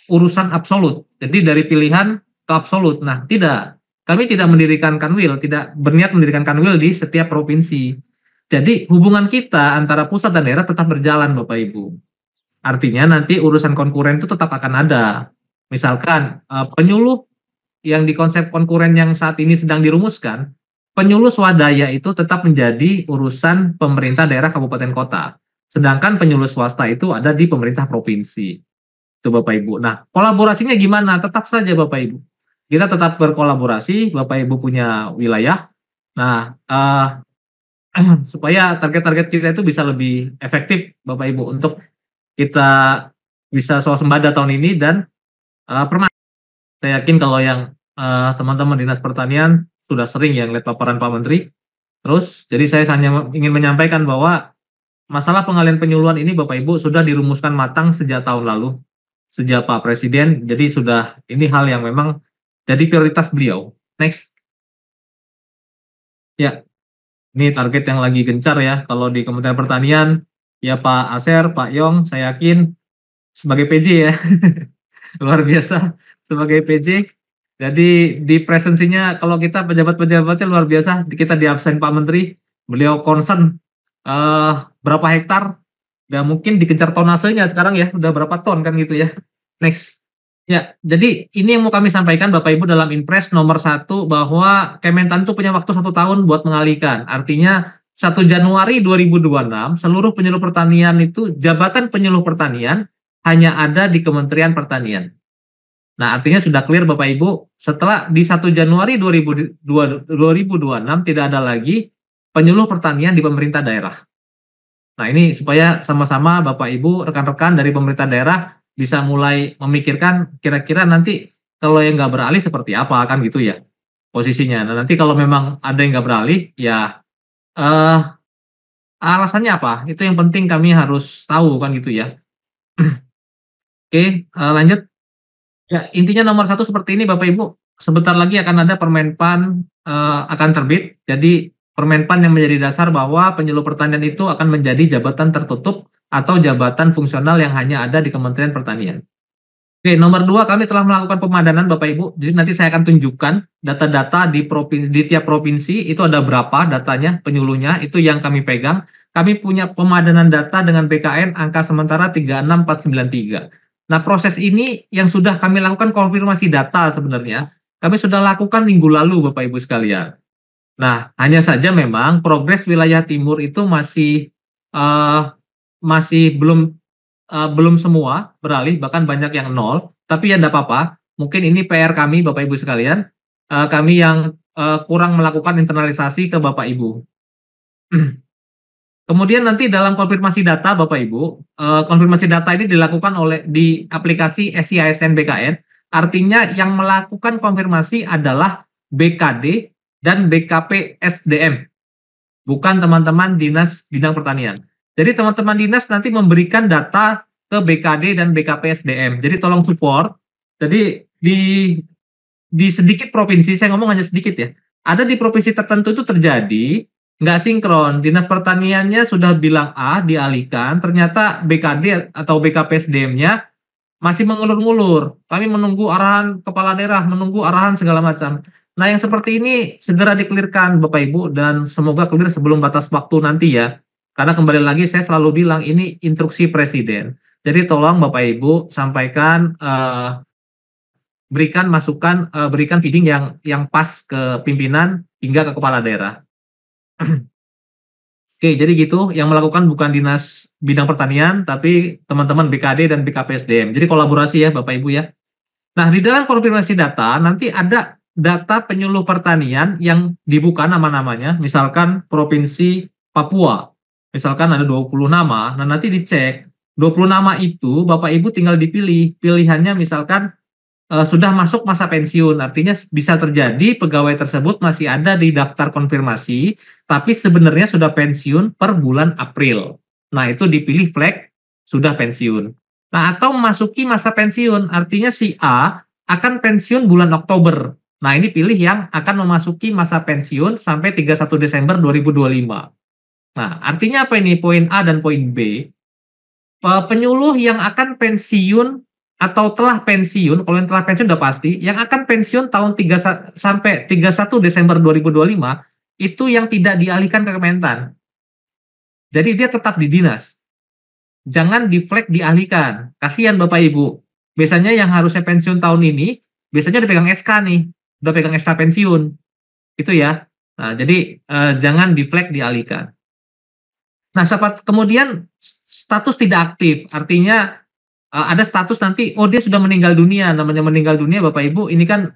urusan absolut. Jadi dari pilihan ke absolut. Nah, tidak. Kami tidak mendirikan kanwil, tidak berniat mendirikan kanwil di setiap provinsi. Jadi hubungan kita antara pusat dan daerah tetap berjalan, Bapak Ibu. Artinya nanti urusan konkuren itu tetap akan ada. Misalkan penyuluh yang di konsep konkuren yang saat ini sedang dirumuskan, penyuluh swadaya itu tetap menjadi urusan pemerintah daerah kabupaten kota. Sedangkan penyuluh swasta itu ada di pemerintah provinsi. Itu Bapak Ibu. Nah, kolaborasinya gimana? Tetap saja Bapak Ibu. Kita tetap berkolaborasi, Bapak Ibu punya wilayah. Nah, supaya target-target kita itu bisa lebih efektif Bapak Ibu untuk kita bisa swasembada tahun ini dan permanen. Saya yakin kalau yang teman-teman Dinas Pertanian sudah sering yang lihat paparan Pak Menteri. Terus, jadi saya hanya ingin menyampaikan bahwa masalah pengalihan penyuluhan ini Bapak Ibu sudah dirumuskan matang sejak tahun lalu, sejak Pak Presiden. Jadi sudah ini hal yang memang jadi prioritas beliau. Next. Ya, ini target yang lagi gencar ya. Kalau di Kementerian Pertanian, ya Pak Aser, Pak Yong, saya yakin sebagai PJ ya, luar biasa sebagai PJ. Jadi di presensinya kalau kita pejabat-pejabatnya luar biasa, kita di absen Pak Menteri, beliau concern berapa hektar, dan mungkin dikejar tonasenya sekarang ya, udah berapa ton kan gitu ya. Next. Ya, jadi ini yang mau kami sampaikan Bapak Ibu dalam Impres nomor 1 bahwa Kementan itu punya waktu 1 tahun buat mengalihkan. Artinya 1 Januari 2026 seluruh penyuluh pertanian itu jabatan penyuluh pertanian hanya ada di Kementerian Pertanian. Nah, artinya sudah clear Bapak Ibu, setelah di 1 Januari 2026 tidak ada lagi penyuluh pertanian di pemerintah daerah. Nah, ini supaya sama-sama Bapak Ibu, rekan-rekan dari pemerintah daerah bisa mulai memikirkan kira-kira nanti kalau yang nggak beralih seperti apa kan gitu ya posisinya. Nah, nanti kalau memang ada yang nggak beralih ya alasannya apa? Itu yang penting kami harus tahu kan gitu ya. Oke, lanjut. Ya, intinya nomor 1 seperti ini Bapak Ibu. Sebentar lagi akan ada Permenpan akan terbit. Jadi Permenpan yang menjadi dasar bahwa penyuluh pertanian itu akan menjadi jabatan tertutup atau jabatan fungsional yang hanya ada di Kementerian Pertanian. Oke, nomor 2 kami telah melakukan pemadanan Bapak Ibu. Jadi nanti saya akan tunjukkan data-data di tiap provinsi itu ada berapa datanya penyuluhnya itu yang kami pegang. Kami punya pemadanan data dengan BKN angka sementara 36493. Nah, proses ini yang sudah kami lakukan konfirmasi data sebenarnya. Kami sudah lakukan minggu lalu Bapak Ibu sekalian. Nah, hanya saja memang progres wilayah timur itu masih belum semua beralih, bahkan banyak yang nol. Tapi ya tidak apa-apa. Mungkin ini PR kami Bapak Ibu sekalian. Kami yang kurang melakukan internalisasi ke Bapak Ibu. Kemudian nanti dalam konfirmasi data Bapak Ibu, konfirmasi data ini dilakukan di aplikasi SIASN BKN. Artinya yang melakukan konfirmasi adalah BKD dan BKP SDM, bukan teman-teman Dinas Bidang Pertanian. Jadi teman-teman dinas nanti memberikan data ke BKD dan BKP SDM. Jadi tolong support. Jadi di sedikit provinsi, saya ngomong hanya sedikit ya, ada di provinsi tertentu itu terjadi nggak sinkron. Dinas pertaniannya sudah bilang A, dialihkan, ternyata BKD atau BKP SDM-nya masih mengulur-ngulur. Kami menunggu arahan kepala daerah, menunggu arahan segala macam. Nah, yang seperti ini segera di-clear-kan Bapak Ibu, dan semoga clear sebelum batas waktu nanti ya. Karena kembali lagi saya selalu bilang ini instruksi Presiden. Jadi tolong Bapak Ibu sampaikan, berikan masukan, berikan feeding yang pas ke pimpinan hingga ke kepala daerah. Oke, jadi gitu, yang melakukan bukan Dinas Bidang Pertanian, tapi teman-teman BKD dan BKP SDM. Jadi kolaborasi ya Bapak Ibu ya. Nah, di dalam konfirmasi data, nanti ada data penyuluh pertanian yang dibuka nama-namanya, misalkan Provinsi Papua, misalkan ada 20 nama, nah nanti dicek, 20 nama itu Bapak Ibu tinggal dipilih, pilihannya misalkan sudah masuk masa pensiun, artinya bisa terjadi pegawai tersebut masih ada di daftar konfirmasi, tapi sebenarnya sudah pensiun per bulan April. Nah, itu dipilih flag sudah pensiun. Nah, atau memasuki masa pensiun, artinya si A akan pensiun bulan Oktober. Nah, ini pilih yang akan memasuki masa pensiun sampai 31 Desember 2025. Nah, artinya apa ini? Poin A dan poin B. Penyuluh yang akan pensiun atau telah pensiun, kalau yang telah pensiun udah pasti, yang akan pensiun tahun 3 sampai 31 Desember 2025 itu yang tidak dialihkan ke Kementan. Jadi dia tetap di dinas. Jangan di-flag dialihkan. Kasihan Bapak Ibu. Biasanya yang harusnya pensiun tahun ini, biasanya udah pegang SK nih, udah pegang SK pensiun. Itu ya. Nah, jadi jangan di-flag dialihkan. Nah, kemudian status tidak aktif, artinya ada status nanti, oh dia sudah meninggal dunia, namanya meninggal dunia Bapak Ibu, ini kan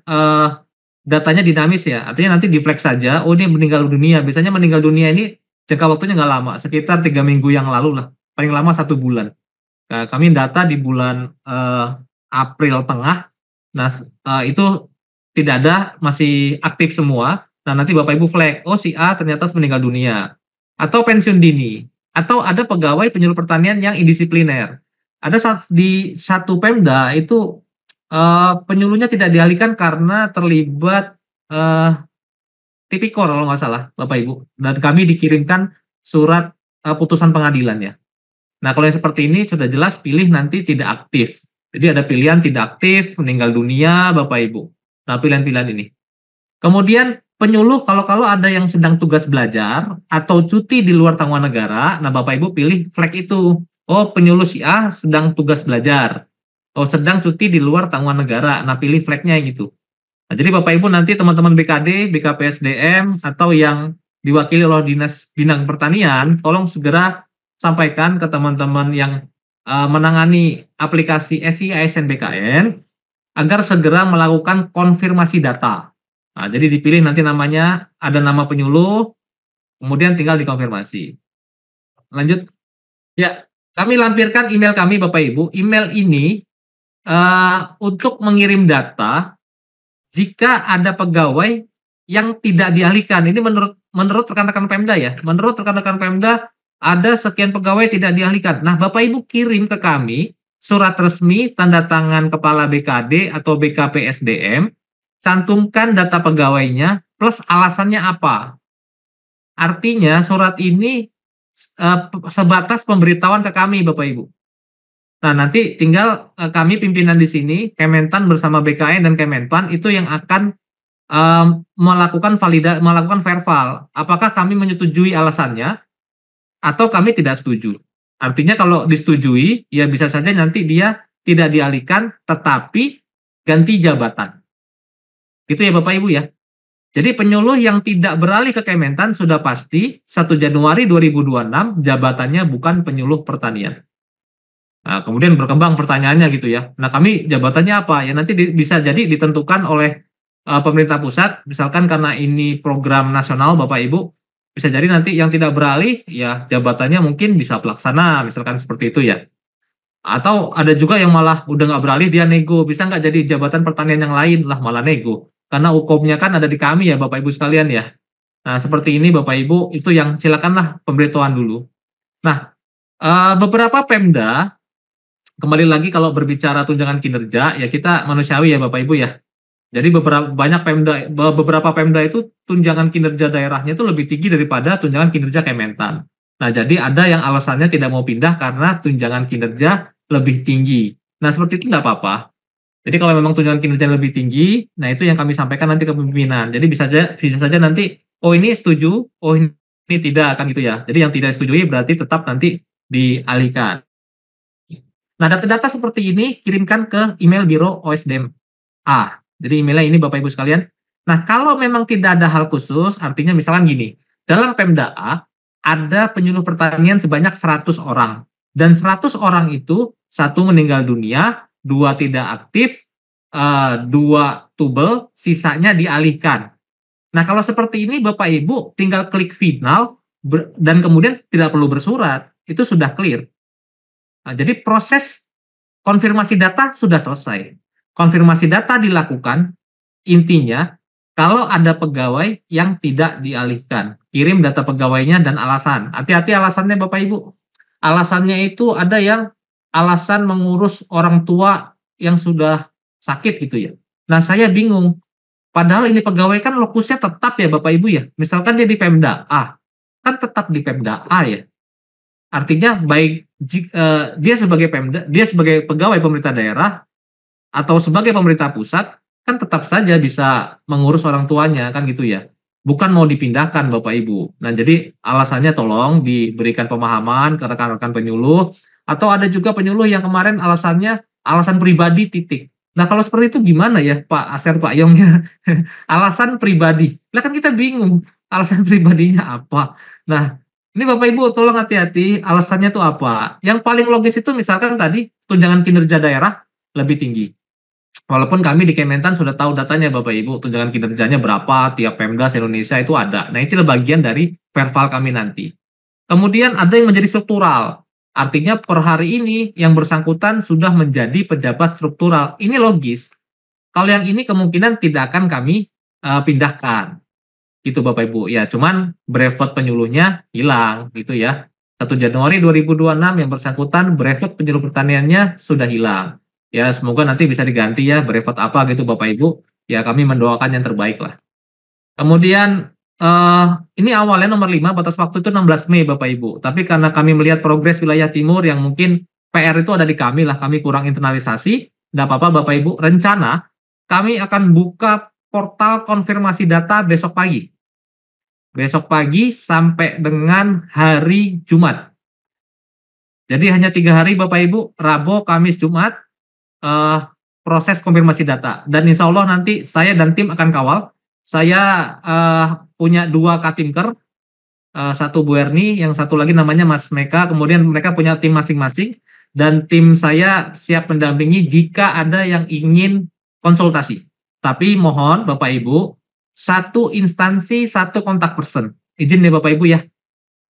datanya dinamis ya, artinya nanti di-flag saja, oh dia meninggal dunia, biasanya meninggal dunia ini jangka waktunya nggak lama, sekitar 3 minggu yang lalu lah, paling lama 1 bulan. Nah, kami data di bulan April tengah, nah itu tidak ada, masih aktif semua, nah nanti Bapak Ibu flag, oh si A ternyata meninggal dunia, atau pensiun dini, atau ada pegawai penyuluh pertanian yang indisipliner. Ada di satu Pemda itu penyuluhnya tidak dialihkan karena terlibat tipikor kalau nggak salah Bapak Ibu, dan kami dikirimkan surat putusan pengadilannya. Nah kalau yang seperti ini sudah jelas pilih nanti tidak aktif. Jadi ada pilihan tidak aktif, meninggal dunia Bapak Ibu. Nah pilihan-pilihan ini. Kemudian penyuluh kalau ada yang sedang tugas belajar atau cuti di luar tanggungan negara, nah Bapak Ibu pilih flag itu. Oh penyuluh si A sedang tugas belajar. Oh sedang cuti di luar tanggungan negara, nah pilih flagnya yang itu. Nah, jadi Bapak Ibu nanti teman-teman BKD, BKPSDM atau yang diwakili oleh Dinas Bidang Pertanian, tolong segera sampaikan ke teman-teman yang menangani aplikasi SI ASN BKN agar segera melakukan konfirmasi data. Nah, jadi dipilih nanti namanya, ada nama penyuluh, kemudian tinggal dikonfirmasi. Lanjut. Ya, kami lampirkan email kami Bapak Ibu. Email ini untuk mengirim data jika ada pegawai yang tidak dialihkan. Ini menurut rekan-rekan Pemda ya. Menurut rekan-rekan Pemda ada sekian pegawai tidak dialihkan. Nah, Bapak Ibu kirim ke kami surat resmi tanda tangan Kepala BKD atau BKPSDM, cantumkan data pegawainya plus alasannya apa. Artinya surat ini sebatas pemberitahuan ke kami Bapak Ibu. Nah, nanti tinggal kami pimpinan di sini, Kementan bersama BKN dan Kemenpan itu yang akan melakukan verbal. Apakah kami menyetujui alasannya atau kami tidak setuju. Artinya kalau disetujui, ya bisa saja nanti dia tidak dialihkan tetapi ganti jabatan. Gitu ya Bapak Ibu ya. Jadi penyuluh yang tidak beralih ke Kementan sudah pasti 1 Januari 2026 jabatannya bukan penyuluh pertanian. Nah, kemudian berkembang pertanyaannya gitu ya. Nah, kami jabatannya apa? Ya nanti bisa jadi ditentukan oleh pemerintah pusat, misalkan karena ini program nasional Bapak Ibu, bisa jadi nanti yang tidak beralih ya jabatannya mungkin bisa pelaksana, misalkan seperti itu ya. Atau ada juga yang malah udah nggak beralih dia nego, bisa nggak jadi jabatan pertanian yang lain lah malah nego. Karena hukumnya kan ada di kami ya Bapak Ibu sekalian ya. Nah seperti ini Bapak Ibu, itu yang silakanlah pemberitahuan dulu. Nah beberapa Pemda, kembali lagi kalau berbicara tunjangan kinerja ya kita manusiawi ya Bapak Ibu ya. Jadi beberapa Pemda itu tunjangan kinerja daerahnya itu lebih tinggi daripada tunjangan kinerja Kementan. Nah, jadi ada yang alasannya tidak mau pindah karena tunjangan kinerja lebih tinggi. Nah, seperti itu nggak apa-apa. Jadi kalau memang tunjangan kinerja lebih tinggi, nah itu yang kami sampaikan nanti ke pimpinan. Jadi bisa saja nanti, oh ini setuju, oh ini tidak, kan gitu ya. Jadi yang tidak disetujui berarti tetap nanti dialihkan. Nah, data-data seperti ini kirimkan ke email Biro OSDM A. Jadi emailnya ini Bapak Ibu sekalian. Nah, kalau memang tidak ada hal khusus, artinya misalkan gini, dalam Pemda A ada penyuluh pertanian sebanyak 100 orang. Dan 100 orang itu, 1 meninggal dunia, 2 tidak aktif, 2 tubel, sisanya dialihkan. Nah, kalau seperti ini Bapak Ibu tinggal klik final dan kemudian tidak perlu bersurat, itu sudah clear. Nah, jadi proses konfirmasi data sudah selesai. Konfirmasi data dilakukan, intinya kalau ada pegawai yang tidak dialihkan, kirim data pegawainya dan alasan. Hati-hati alasannya Bapak Ibu. Alasannya itu ada yang alasan mengurus orang tua yang sudah sakit gitu ya. Nah saya bingung, padahal ini pegawai kan lokusnya tetap ya Bapak Ibu ya. Misalkan dia di Pemda A, kan tetap di Pemda A ya. Artinya baik dia sebagai Pemda, dia sebagai pegawai pemerintah daerah, atau sebagai pemerintah pusat, kan tetap saja bisa mengurus orang tuanya, kan gitu ya. Bukan mau dipindahkan Bapak Ibu. Nah, jadi alasannya tolong diberikan pemahaman ke rekan-rekan penyuluh, atau ada juga penyuluh yang kemarin alasannya alasan pribadi titik. Nah, kalau seperti itu gimana ya Pak Aser, Pak Yongnya? Alasan pribadi. Lah kan kita bingung, alasan pribadinya apa? Nah, ini Bapak Ibu tolong hati-hati, alasannya tuh apa? Yang paling logis itu misalkan tadi tunjangan kinerja daerah lebih tinggi. Walaupun kami di Kementan sudah tahu datanya Bapak Ibu, tunjangan kinerjanya berapa, tiap Pemda se-Indonesia itu ada. Nah, itu bagian dari perval kami nanti. Kemudian ada yang menjadi struktural. Artinya per hari ini yang bersangkutan sudah menjadi pejabat struktural. Ini logis. Kalau yang ini kemungkinan tidak akan kami pindahkan. Gitu Bapak Ibu. Ya, cuman brevet penyuluhnya hilang gitu ya. 1 Januari 2026 yang bersangkutan brevet penyuluh pertaniannya sudah hilang. Ya, semoga nanti bisa diganti ya brevet apa gitu Bapak Ibu. Ya, kami mendoakan yang terbaik lah. Kemudian ini awalnya nomor 5 batas waktu itu 16 Mei Bapak Ibu. Tapi karena kami melihat progres wilayah timur yang mungkin PR itu ada di kami lah, kami kurang internalisasi. Tidak apa-apa Bapak Ibu, rencana kami akan buka portal konfirmasi data besok pagi. Besok pagi sampai dengan hari Jumat. Jadi hanya 3 hari Bapak Ibu, Rabu, Kamis, Jumat, proses konfirmasi data. Dan insya Allah nanti saya dan tim akan kawal. Saya punya 2 katimker, satu Bu Erni, yang satu lagi namanya Mas Meka, kemudian mereka punya tim masing-masing, dan tim saya siap mendampingi jika ada yang ingin konsultasi. Tapi mohon Bapak Ibu, satu instansi, satu kontak person. Izin ya Bapak Ibu ya.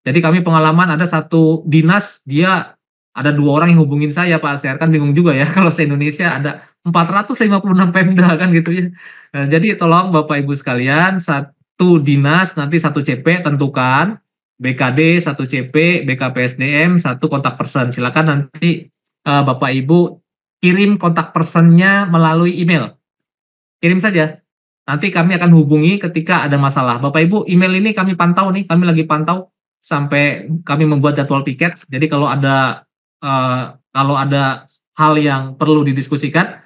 Jadi kami pengalaman ada satu dinas, dia ada 2 orang yang hubungin saya Pak Aser, kan bingung juga ya kalau se-Indonesia ada 456 Pemda kan gitu ya. Nah, jadi tolong Bapak Ibu sekalian, satu dinas nanti satu CP tentukan, BKD satu CP, BKPSDM satu kontak person. Silakan nanti Bapak Ibu kirim kontak personnya melalui email. Kirim saja. Nanti kami akan hubungi ketika ada masalah. Bapak Ibu, email ini kami pantau nih, kami lagi pantau sampai kami membuat jadwal piket. Jadi kalau ada hal yang perlu didiskusikan,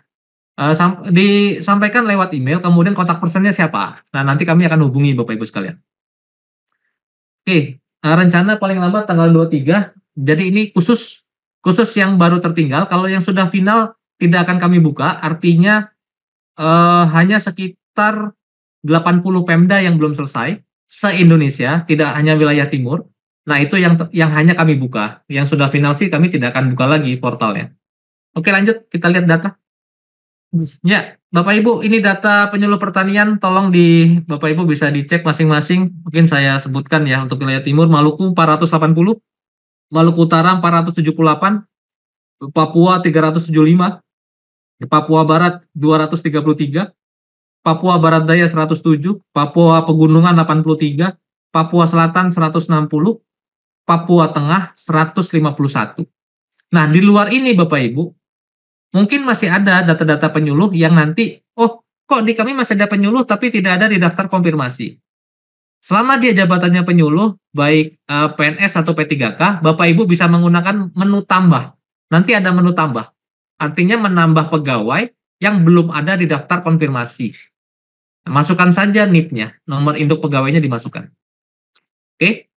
disampaikan lewat email, kemudian kontak personnya siapa. Nah, nanti kami akan hubungi Bapak Ibu sekalian. Oke, rencana paling lambat tanggal 23. Jadi ini khusus yang baru tertinggal. Kalau yang sudah final tidak akan kami buka, artinya hanya sekitar 80 Pemda yang belum selesai se-Indonesia, tidak hanya wilayah timur. Nah, itu yang hanya kami buka. Yang sudah final sih kami tidak akan buka lagi portalnya. Oke, lanjut kita lihat data. Ya, Bapak Ibu, ini data penyuluh pertanian, tolong Bapak Ibu bisa dicek masing-masing. Mungkin saya sebutkan ya, untuk wilayah timur Maluku 480, Maluku Utara 478, Papua 375, Papua Barat 233, Papua Barat Daya 107, Papua Pegunungan 83, Papua Selatan 160, Papua Tengah 151. Nah, di luar ini Bapak Ibu, mungkin masih ada data-data penyuluh yang nanti, oh kok di kami masih ada penyuluh tapi tidak ada di daftar konfirmasi. Selama dia jabatannya penyuluh, baik PNS atau P3K, Bapak Ibu bisa menggunakan menu tambah. Nanti ada menu tambah. Artinya menambah pegawai yang belum ada di daftar konfirmasi. Masukkan saja NIP-nya, nomor induk pegawainya dimasukkan. Oke.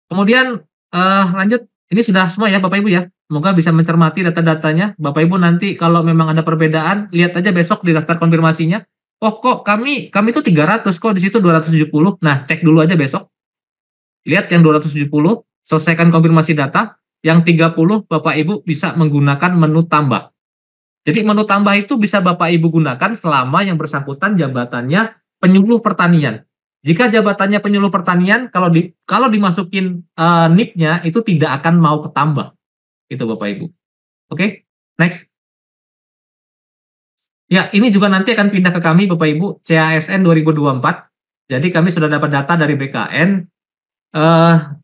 Kemudian lanjut, ini sudah semua ya Bapak Ibu ya. Semoga bisa mencermati data-datanya. Bapak Ibu nanti kalau memang ada perbedaan, lihat aja besok di daftar konfirmasinya. Oh kok kami itu 300, kok di situ 270. Nah, cek dulu aja besok. Lihat yang 270, selesaikan konfirmasi data. Yang 30 Bapak Ibu bisa menggunakan menu tambah. Jadi menu tambah itu bisa Bapak Ibu gunakan selama yang bersangkutan jabatannya penyuluh pertanian. Jika jabatannya penyuluh pertanian, kalau dimasukin NIP-nya itu tidak akan mau ketambah. Itu Bapak Ibu. Oke, next. Ya, ini juga nanti akan pindah ke kami Bapak Ibu, CASN 2024. Jadi kami sudah dapat data dari BKN.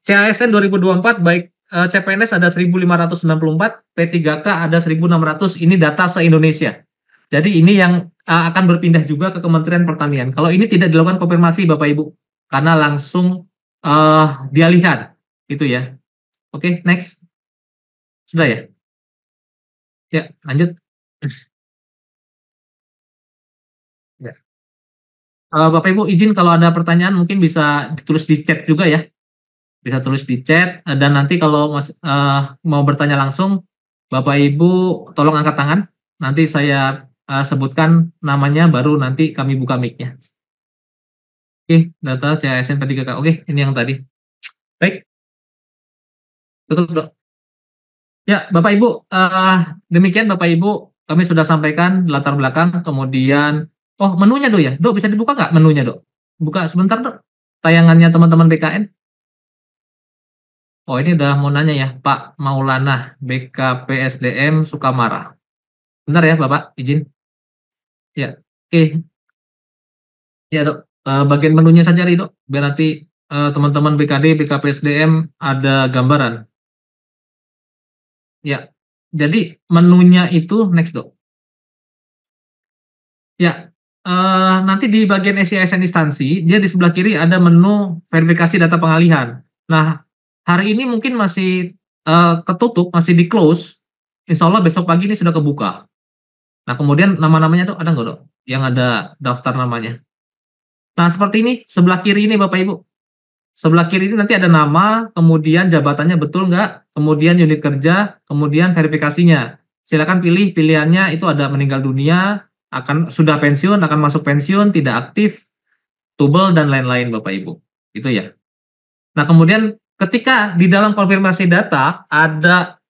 CASN 2024 baik CPNS ada 1.594, P3K ada 1.600, ini data se-Indonesia. Jadi ini yang akan berpindah juga ke Kementerian Pertanian. Kalau ini tidak dilakukan konfirmasi Bapak Ibu, karena langsung dialihkan, gitu ya. Oke, next. Sudah ya? Ya, lanjut. Ya. Bapak Ibu izin kalau ada pertanyaan mungkin bisa ditulis di chat juga ya. Bisa tulis di chat dan nanti kalau mau bertanya langsung Bapak Ibu tolong angkat tangan. Nanti saya sebutkan namanya baru nanti kami buka mic-nya. Oke, data CASN P3K. Oke, ini yang tadi. Baik, tutup dok. Ya, Bapak Ibu, demikian Bapak Ibu, kami sudah sampaikan latar belakang, kemudian, oh menunya dok ya, dok bisa dibuka nggak menunya dok? Buka sebentar dok, tayangannya teman-teman BKN. Oh ini udah mau nanya ya, Pak Maulana, BKPSDM Sukamara. Bentar ya Bapak, izin. Ya, oke. Ya dok, bagian menunya saja nih dok, biar nanti teman-teman BKD, BKPSDM ada gambaran. Ya, jadi menunya itu next dok. Ya, nanti di bagian SISN instansi, dia di sebelah kiri ada menu verifikasi data pengalihan. Nah, hari ini mungkin masih ketutup, masih di close. Insya Allah besok pagi ini sudah kebuka. Nah, kemudian nama-namanya dok, ada nggak dok? Yang ada daftar namanya. Nah, seperti ini, sebelah kiri ini Bapak Ibu. Sebelah kiri ini nanti ada nama, kemudian jabatannya betul nggak, kemudian unit kerja, kemudian verifikasinya. Silakan pilih pilihannya, itu ada meninggal dunia, akan sudah pensiun, akan masuk pensiun, tidak aktif, tubel, dan lain-lain Bapak Ibu. Itu ya. Nah, kemudian ketika di dalam konfirmasi data ada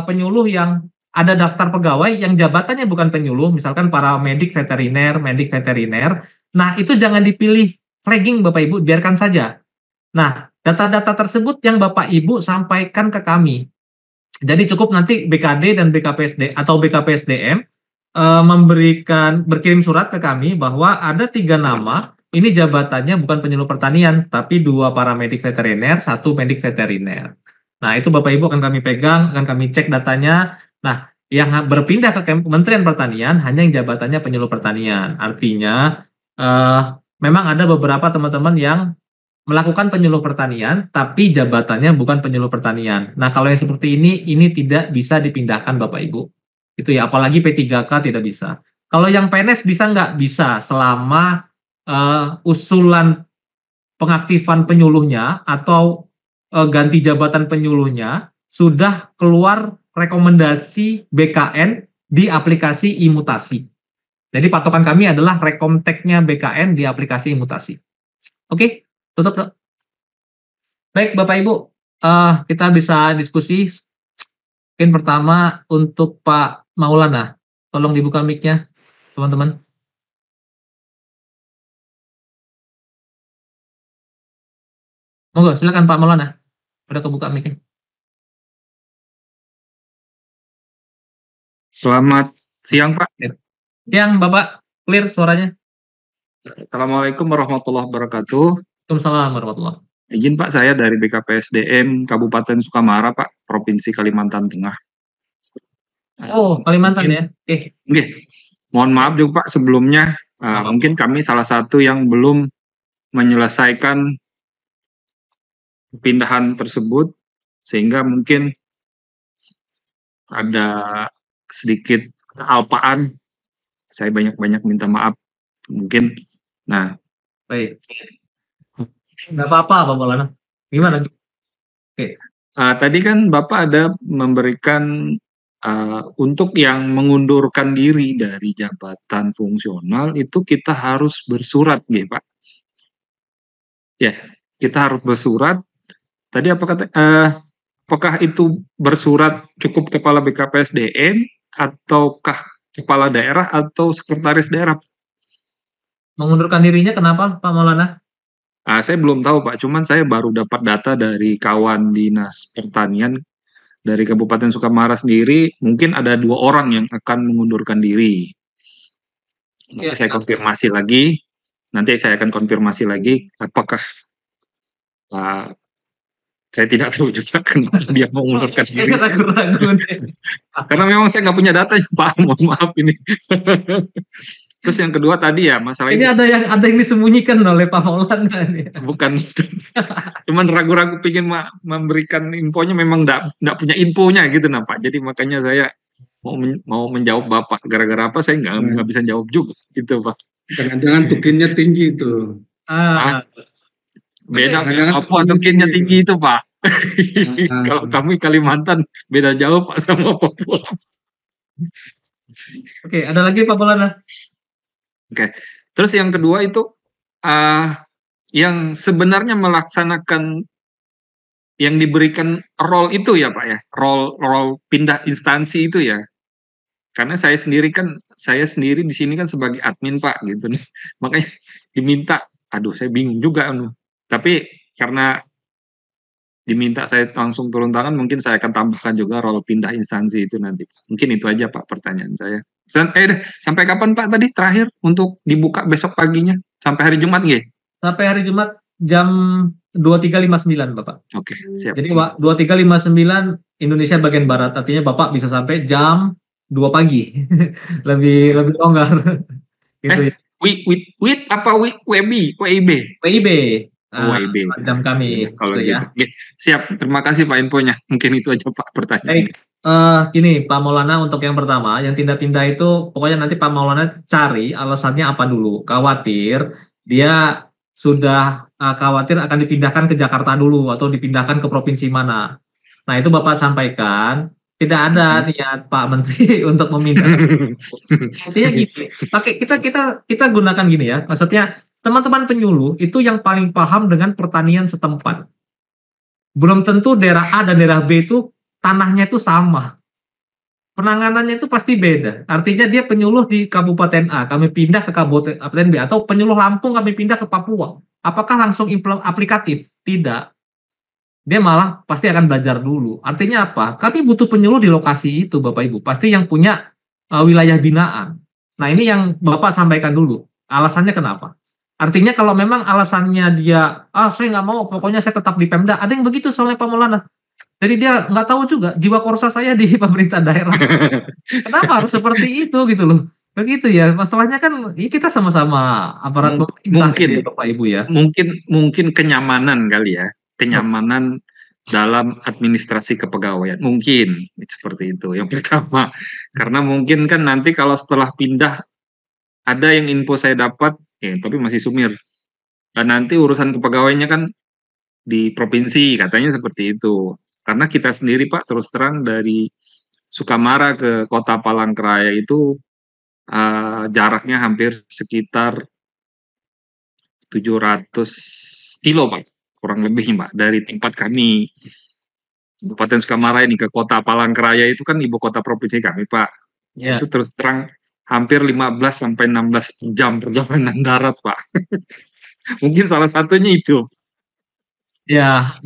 penyuluh yang ada daftar pegawai yang jabatannya bukan penyuluh, misalkan para medik veteriner, medik veteriner. Nah, itu jangan dipilih flagging Bapak Ibu, biarkan saja. Nah, data-data tersebut yang Bapak Ibu sampaikan ke kami. Jadi cukup nanti BKD dan BKPSD atau BKPSDM berkirim surat ke kami bahwa ada 3 nama, ini jabatannya bukan penyuluh pertanian, tapi 2 paramedik veteriner, 1 medik veteriner. Nah, itu Bapak Ibu akan kami pegang, akan kami cek datanya. Nah, yang berpindah ke Kementerian Pertanian hanya yang jabatannya penyuluh pertanian. Artinya, memang ada beberapa teman-teman yang melakukan penyuluh pertanian, tapi jabatannya bukan penyuluh pertanian. Nah, kalau yang seperti ini tidak bisa dipindahkan Bapak Ibu. Itu ya, apalagi P3K tidak bisa. Kalau yang PNS bisa nggak? Bisa, selama usulan pengaktifan penyuluhnya atau ganti jabatan penyuluhnya sudah keluar rekomendasi BKN di aplikasi imutasi. Jadi patokan kami adalah rekomteknya BKN di aplikasi imutasi. Oke? Tutup dok. Baik Bapak Ibu, kita bisa diskusi. Mungkin pertama untuk Pak Maulana, tolong dibuka mic-nya teman-teman. Monggo silakan Pak Maulana, udah kebuka mic-nya. Selamat siang Pak. Siang Bapak, clear suaranya. Assalamualaikum warahmatullahi wabarakatuh. Waalaikumsalam warahmatullahi. Izin Pak, saya dari BKPSDM Kabupaten Sukamara Pak, Provinsi Kalimantan Tengah. Oh, Kalimantan ya? Oke. Mohon maaf juga Pak sebelumnya, mungkin kami salah satu yang belum menyelesaikan pindahan tersebut, sehingga mungkin ada sedikit kealpaan. Saya banyak-banyak minta maaf. Mungkin, nah. Baik. Nggak apa-apa Pak Maulana. Gimana? Oke. Tadi kan Bapak ada memberikan untuk yang mengundurkan diri dari jabatan fungsional itu kita harus bersurat, gitu Pak. Ya, kita harus bersurat. Tadi apakah itu bersurat cukup kepala BKPSDM ataukah kepala daerah atau sekretaris daerah? Mengundurkan dirinya kenapa Pak Maulana? Saya belum tahu Pak, cuman saya baru dapat data dari kawan dinas pertanian dari Kabupaten Sukamara sendiri, mungkin ada 2 orang yang akan mengundurkan diri. Nanti saya konfirmasi lagi. Nanti saya akan konfirmasi lagi apakah saya tidak tahu juga kenapa dia mau mengundurkan diri. Ragu-ragu. Karena memang saya nggak punya datanya Pak, mohon maaf ini. Terus yang kedua tadi ya masalah ini ada yang disembunyikan oleh Pak Maulana nih. Bukan, cuman ragu-ragu pengen memberikan infonya, memang nggak punya infonya gitu nah Pak. Jadi makanya saya mau menjawab Bapak. Gara-gara apa saya nggak bisa jawab juga, gitu Pak. Jangan-jangan tukinnya tinggi itu. Ah, Beda Jangan-jangan Papua tukinnya tukinnya tinggi itu Pak. Ah, Kalau kami Kalimantan beda jauh Pak sama Papua. Oke, ada lagi Pak Maulana? Oke. Terus yang kedua itu yang sebenarnya melaksanakan yang diberikan role itu ya Pak ya, role pindah instansi itu ya. Karena saya sendiri di sini kan sebagai admin Pak gitu nih. Makanya diminta, aduh saya bingung juga Tapi karena diminta saya langsung turun tangan, mungkin saya akan tambahkan juga role pindah instansi itu nanti. Mungkin itu aja Pak pertanyaan saya. Sampai kapan Pak tadi terakhir untuk dibuka besok paginya? Sampai hari Jumat nggih? Sampai hari Jumat jam 23.59 Bapak. Oke, siap. Jadi 23.59 Indonesia bagian Barat, artinya Bapak bisa sampai jam 2 pagi. lebih longgar. Gitu ya. WIB apa WIB? WIB. WIB. Jam kami. Kalau gitu gitu. ya. Siap, terima kasih Pak infonya. Mungkin itu aja Pak pertanyaan. Gini Pak Maulana, untuk yang pertama, yang pindah-pindah itu pokoknya nanti Pak Maulana cari alasannya apa dulu. Khawatir dia sudah khawatir akan dipindahkan ke Jakarta dulu atau dipindahkan ke provinsi mana. Nah, itu Bapak sampaikan tidak ada niat Pak Menteri untuk memindahkan. Artinya gini, kita gunakan gini ya. Maksudnya teman-teman penyuluh itu yang paling paham dengan pertanian setempat. Belum tentu daerah A dan daerah B itu tanahnya itu sama. Penanganannya itu pasti beda. Artinya dia penyuluh di Kabupaten A, kami pindah ke Kabupaten B, atau penyuluh Lampung kami pindah ke Papua. Apakah langsung aplikatif? Tidak. Dia malah pasti akan belajar dulu. Artinya apa? Kami butuh penyuluh di lokasi itu, Bapak Ibu. Pasti yang punya wilayah binaan. Nah, ini yang Bapak sampaikan dulu. Alasannya kenapa? Artinya kalau memang alasannya dia, saya nggak mau, pokoknya saya tetap di Pemda. Ada yang begitu soalnya Pak Maulana. Jadi dia nggak tahu juga jiwa korsa saya di pemerintah daerah. Kenapa harus seperti itu gitu loh? Begitu ya. Masalahnya kan kita sama-sama aparat pemerintah mungkin gitu ya, Bapak Ibu ya. Mungkin kenyamanan kali ya. Kenyamanan dalam administrasi kepegawaian. Mungkin seperti itu. Yang pertama. Karena mungkin kan nanti kalau setelah pindah ada yang info saya dapat, tapi masih sumir. Dan nanti urusan kepegawaiannya kan di provinsi, katanya seperti itu. Karena kita sendiri Pak, terus terang dari Sukamara ke kota Palangkaraya itu jaraknya hampir sekitar 700 kilo Pak, kurang lebih Pak, dari tempat kami Kabupaten Sukamara ini ke kota Palangkaraya itu kan ibu kota provinsi kami Pak. Ya. Itu terus terang hampir 15 sampai 16 jam perjalanan darat Pak. Mungkin salah satunya itu. Ya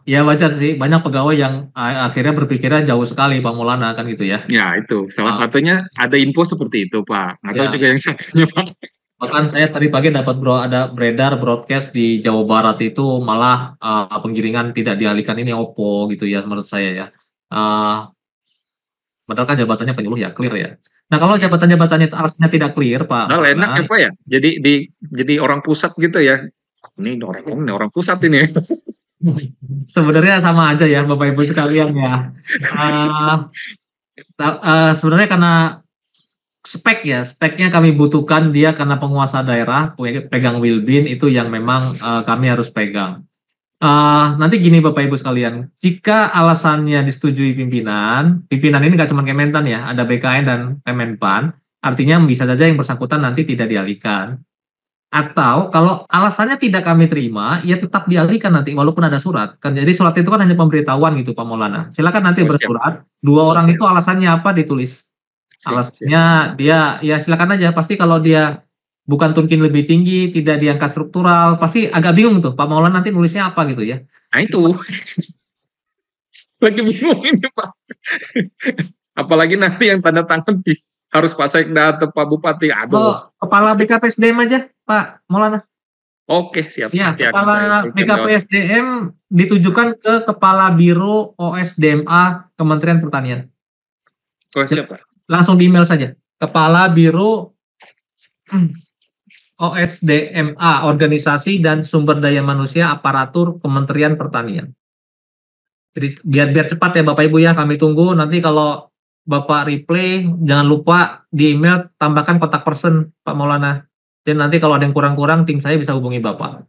wajar sih. Banyak pegawai yang akhirnya berpikirnya jauh sekali Pak Maulana kan gitu ya. Ya itu, salah satunya ada info seperti itu Pak. Atau juga yang satunya Pak. Bahkan saya tadi pagi dapat ada beredar broadcast di Jawa Barat itu malah penggiringan tidak dialihkan, ini Oppo gitu ya menurut saya ya. Padahal kan jabatannya penyuluh ya, clear ya. Nah kalau jabatan-jabatannya alasannya tidak clear Pak. Nah, enak ya Pak ya. Jadi orang pusat gitu ya. Ini orang pusat ini. Sebenarnya sama aja ya Bapak Ibu sekalian ya. Sebenarnya karena speknya kami butuhkan dia karena penguasa daerah, pegang Wilbin itu yang memang kami harus pegang. Nanti gini Bapak Ibu sekalian, jika alasannya disetujui pimpinan ini nggak cuma Kementan ya, ada BKN dan Kemenpan, artinya bisa saja yang bersangkutan nanti tidak dialihkan. Atau kalau alasannya tidak kami terima, ya tetap dialihkan nanti walaupun ada surat. Kan jadi surat itu kan hanya pemberitahuan gitu Pak Maulana. Silakan nanti bersurat, dua orang itu alasannya apa ditulis. Alasannya dia ya silakan aja, pasti kalau dia bukan tunkin lebih tinggi, tidak diangkat struktural, pasti agak bingung tuh Pak Maulana nanti nulisnya apa gitu ya. Nah itu. Lagi bingung ini Pak. Apalagi nanti yang tanda tangan harus Pak Sekda atau Pak Bupati. Aduh. Kepala BKPSDM aja Pak Maulana. Oke, siap. Ya, Kepala BKPSDM ditujukan ke Kepala Biro OSDMA Kementerian Pertanian. Oh, siap Pak. Langsung di email saja. Kepala Biro OSDMA, Organisasi dan Sumber Daya Manusia Aparatur Kementerian Pertanian. Jadi biar cepat ya Bapak Ibu ya, kami tunggu nanti kalau Bapak reply, jangan lupa di email tambahkan kontak person Pak Maulana. Dan nanti kalau ada yang kurang-kurang, tim saya bisa hubungi Bapak.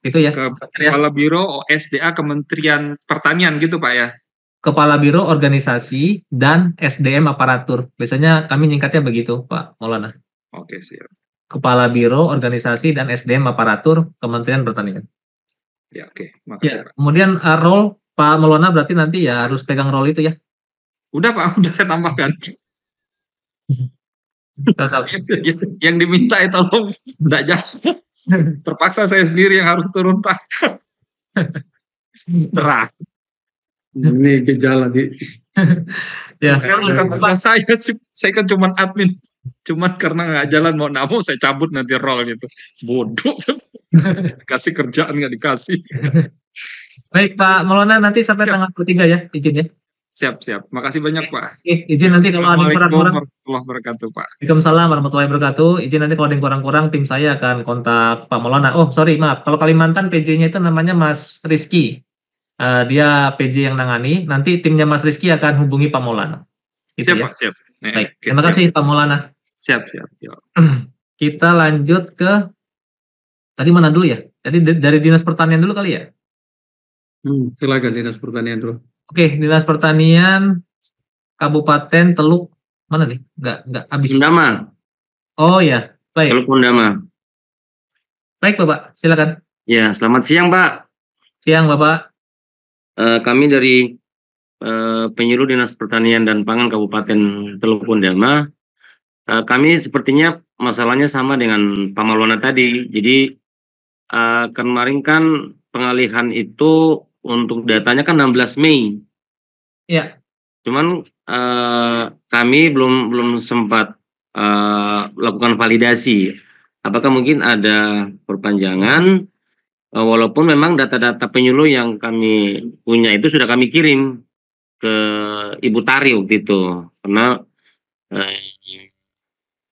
Itu ya. Kepala Biro OSDA Kementerian Pertanian gitu Pak ya? Kepala Biro Organisasi dan SDM Aparatur. Biasanya kami nyingkatnya begitu Pak Maulana. Oke, siap. Kepala Biro Organisasi dan SDM Aparatur Kementerian Pertanian. Ya, oke. Makasih Ya, Pak. kemudian role Pak Maulana berarti nanti ya harus pegang role itu ya. Udah Pak, udah saya tambahkan. Tetap. Yang diminta itu tolong enggak jangan. Terpaksa saya sendiri yang harus turun tangan. Berat. Ini gejala di Ya, Saya kan cuma admin. Cuman karena nggak jalan mau namo saya cabut nanti role gitu. Bodoh. Kasih kerjaan nggak dikasih. baik Pak Maulana, nanti sampai tanggal 23 ya, izin ya. Siap. Makasih banyak Pak. Izin nanti kalau ada yang kurang-kurang. Warahmatullahi wabarakatuh Pak. Waalaikumsalam warahmatullahi wabarakatuh. Izin nanti kalau ada yang kurang-kurang, tim saya akan kontak Pak Maulana. Oh, sorry, maaf. Kalau Kalimantan PJ-nya itu namanya Mas Rizky. Dia PJ yang nangani. Nanti timnya Mas Rizky akan hubungi Pak Maulana. Gitu Siap ya. Pak, siap. Baik, terima kasih Pak Maulana. Siap. Ya. Kita lanjut ke tadi mana dulu ya? Tadi dari Dinas Pertanian dulu kali ya? silakan Dinas Pertanian dulu. Oke, Dinas Pertanian Kabupaten Teluk mana nih? Enggak habis. Undama. Oh ya, baik. Teluk Undama. Baik Bapak, silakan. Ya, selamat siang Pak. Siang Bapak. Kami dari Penyuluh Dinas Pertanian dan Pangan Kabupaten Teluk Undama. Kami sepertinya masalahnya sama dengan Pak Maulana tadi. Jadi kemarin kan pengalihan itu untuk datanya kan 16 Mei. Ya. Cuman kami belum sempat lakukan validasi. Apakah mungkin ada perpanjangan? Walaupun memang data-data penyuluh yang kami punya itu sudah kami kirim ke Ibu Tari waktu itu, karena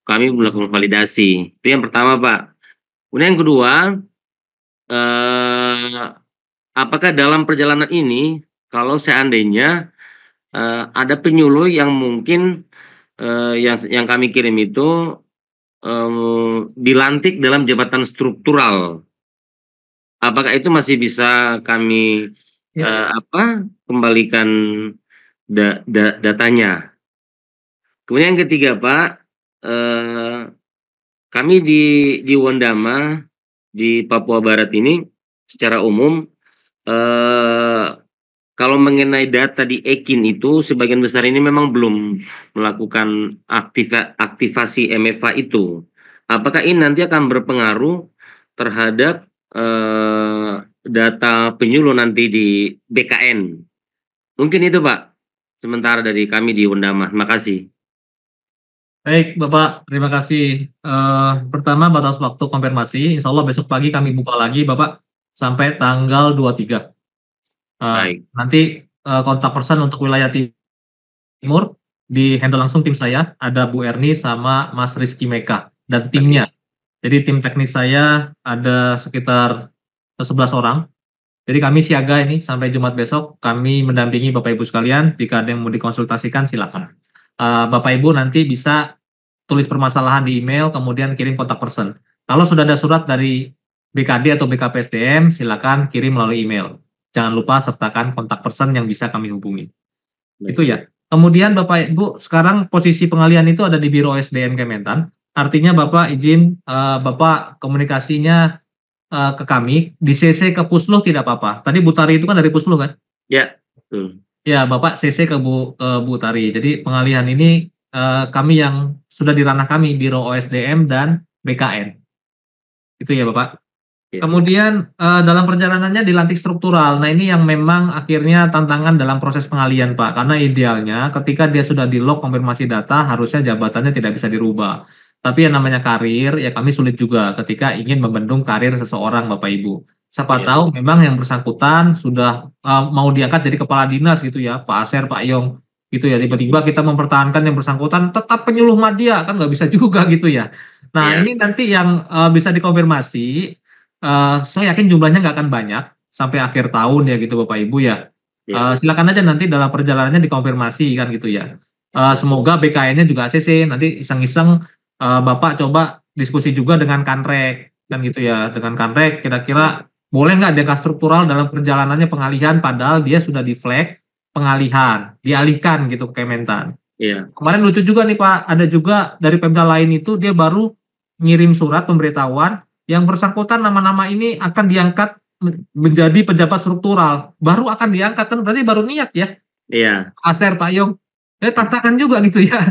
kami melakukan validasi. Itu yang pertama Pak. Kemudian yang kedua, apakah dalam perjalanan ini kalau seandainya ada penyuluh yang mungkin yang kami kirim itu dilantik dalam jabatan struktural, apakah itu masih bisa kami kembalikan datanya? Kemudian yang ketiga Pak, kami di Wondama di Papua Barat ini secara umum kalau mengenai data di Ekin itu sebagian besar ini memang belum melakukan aktivasi MFA itu. Apakah ini nanti akan berpengaruh terhadap data penyuluh nanti di BKN? Mungkin itu Pak, sementara dari kami di Undama. Makasih. Baik Bapak, terima kasih. Pertama batas waktu konfirmasi, insya Allah besok pagi kami buka lagi Bapak sampai tanggal 23. Baik. Nanti kontak person untuk wilayah timur di handle langsung tim saya, ada Bu Erni sama Mas Rizky Meka dan timnya. Jadi tim teknis saya ada sekitar 11 orang. Jadi kami siaga ini sampai Jumat besok, kami mendampingi Bapak Ibu sekalian. Jika ada yang mau dikonsultasikan silakan. Bapak Ibu nanti bisa tulis permasalahan di email, kemudian kirim kontak person. Kalau sudah ada surat dari BKD atau BKPSDM, silakan kirim melalui email. Jangan lupa sertakan kontak person yang bisa kami hubungi. Itu ya. Kemudian Bapak Ibu, sekarang posisi pengalihan itu ada di Biro SDM Kementan. Artinya Bapak izin, Bapak komunikasinya ke kami, di CC ke Pusluh tidak apa-apa. Tadi Bu Tari itu kan dari Pusluh kan? Ya. Ya, Bapak CC ke Bu Tari. Jadi pengalihan ini kami yang sudah di ranah kami, Biro OSDM dan BKN. Itu ya Bapak. Ya. Kemudian dalam perjalanannya dilantik struktural. Nah ini yang memang akhirnya tantangan dalam proses pengalihan Pak. Karena idealnya ketika dia sudah di-log konfirmasi data, harusnya jabatannya tidak bisa dirubah. Tapi yang namanya karir, ya kami sulit juga ketika ingin membendung karir seseorang Bapak Ibu. Siapa tahu memang yang bersangkutan sudah mau diangkat jadi kepala dinas gitu ya, Pak Aser, Pak Yong, gitu ya. Tiba-tiba kita mempertahankan yang bersangkutan tetap penyuluh madya, kan nggak bisa juga gitu ya. Nah ini nanti yang bisa dikonfirmasi, saya yakin jumlahnya nggak akan banyak sampai akhir tahun ya gitu Bapak Ibu ya. Ya. Silakan aja nanti dalam perjalanannya dikonfirmasi kan gitu ya. Semoga BKN-nya juga ACC, nanti iseng-iseng Bapak coba diskusi juga dengan Kanrek kan gitu ya. Dengan Kanrek kira-kira boleh nggak DK struktural dalam perjalanannya pengalihan padahal dia sudah di flag pengalihan, dialihkan gitu ke Kementan. Iya. Kemarin lucu juga nih Pak, ada juga dari Pemda lain itu dia baru ngirim surat pemberitahuan yang bersangkutan nama-nama ini akan diangkat menjadi pejabat struktural. Baru akan diangkat kan berarti baru niat ya. Iya. Aser Pak Yong. Tantangan juga gitu ya.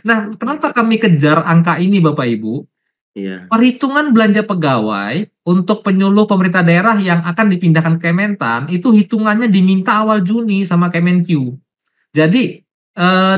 Nah, kenapa kami kejar angka ini Bapak Ibu? Iya. Perhitungan belanja pegawai untuk penyuluh pemerintah daerah yang akan dipindahkan ke Kementan itu hitungannya diminta awal Juni sama Kemenq. Jadi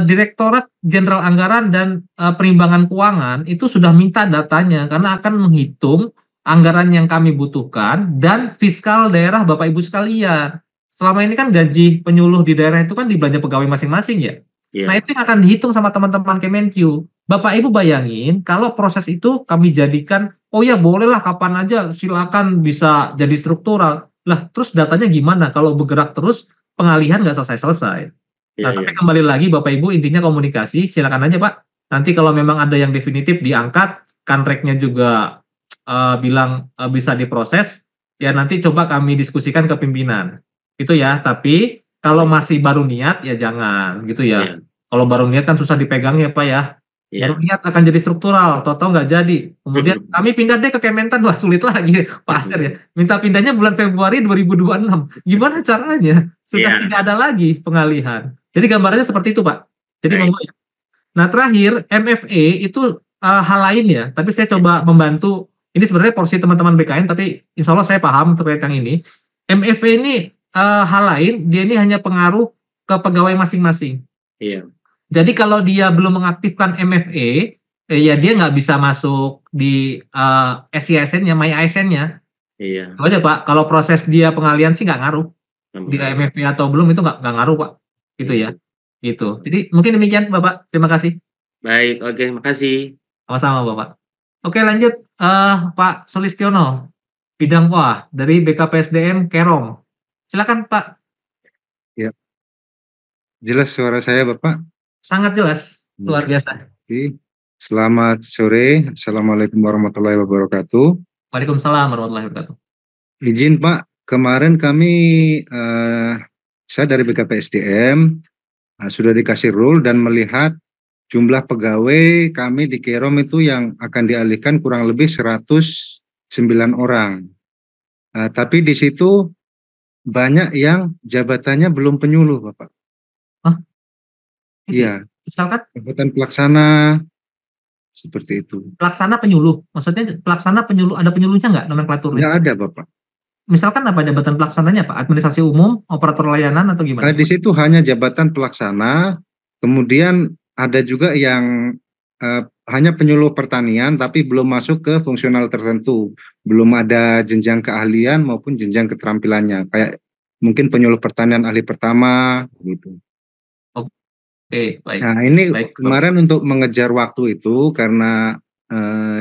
Direktorat Jenderal Anggaran dan Perimbangan Keuangan itu sudah minta datanya karena akan menghitung anggaran yang kami butuhkan dan fiskal daerah Bapak Ibu sekalian. Selama ini kan gaji penyuluh di daerah itu kan dibelanja pegawai masing-masing ya. Iya. Nah itu yang akan dihitung sama teman-teman Kemenq. Bapak Ibu bayangin kalau proses itu kami jadikan, oh ya bolehlah kapan aja silakan bisa jadi struktural. Lah terus datanya gimana kalau bergerak terus pengalihan nggak selesai-selesai. Nah, Iya. tapi kembali lagi Bapak Ibu intinya komunikasi, silakan aja Pak. Nanti kalau memang ada yang definitif diangkat, Kanreknya juga bilang bisa diproses, ya nanti coba kami diskusikan ke pimpinan. Itu ya, tapi kalau masih baru niat ya jangan gitu ya. Iya. Kalau baru niat kan susah dipegang ya Pak ya. Iya. Baru niat akan jadi struktural, total nggak jadi. Kemudian kami pindah deh ke Kementan, wah sulit lagi Pak Aser ya. Minta pindahnya bulan Februari 2026. Gimana caranya? Sudah Iya. tidak ada lagi pengalihan. Jadi gambarannya seperti itu Pak. Jadi Baik. monggo ya. Nah terakhir MFA itu hal lain ya. Tapi saya coba membantu. Ini sebenarnya porsi teman-teman BKN, tapi insya Allah saya paham terkait yang ini. MFA ini hal lain. Dia ini hanya pengaruh ke pegawai masing-masing. Iya. Jadi kalau dia belum mengaktifkan MFA, ya dia nggak bisa masuk di SISN-nya, My ASN-nya. Iya. Itu aja Pak. Kalau proses dia pengalian sih nggak ngaruh. Di MFA atau belum itu nggak ngaruh Pak. Gitu ya. Gitu. Jadi mungkin demikian Bapak. Terima kasih. Baik, oke, makasih. Sama-sama Bapak. Oke lanjut Pak Sulistiono, bidang wah dari BKPSDM Kerom. Silakan Pak. Ya. Jelas suara saya Bapak? Sangat jelas, luar biasa. Oke. Selamat sore, Assalamualaikum warahmatullahi wabarakatuh. Waalaikumsalam warahmatullahi wabarakatuh. Izin Pak, kemarin kami, saya dari BKPSDM sudah dikasih rule dan melihat jumlah pegawai kami di Kerom itu yang akan dialihkan kurang lebih 109 orang. Tapi di situ banyak yang jabatannya belum penyuluh Bapak. Hah? Iya. Misalkan jabatan pelaksana seperti itu. Pelaksana penyuluh, maksudnya pelaksana penyuluh ada penyuluhnya nggak nomenklaturnya? Nggak ada Bapak. Misalkan apa jabatan pelaksananya Pak? Administrasi umum, operator layanan atau gimana? Di situ hanya jabatan pelaksana, kemudian ada juga yang hanya penyuluh pertanian tapi belum masuk ke fungsional tertentu, belum ada jenjang keahlian maupun jenjang keterampilannya, kayak mungkin penyuluh pertanian ahli pertama gitu. Oke, baik. Nah ini Baik, kemarin untuk mengejar waktu itu karena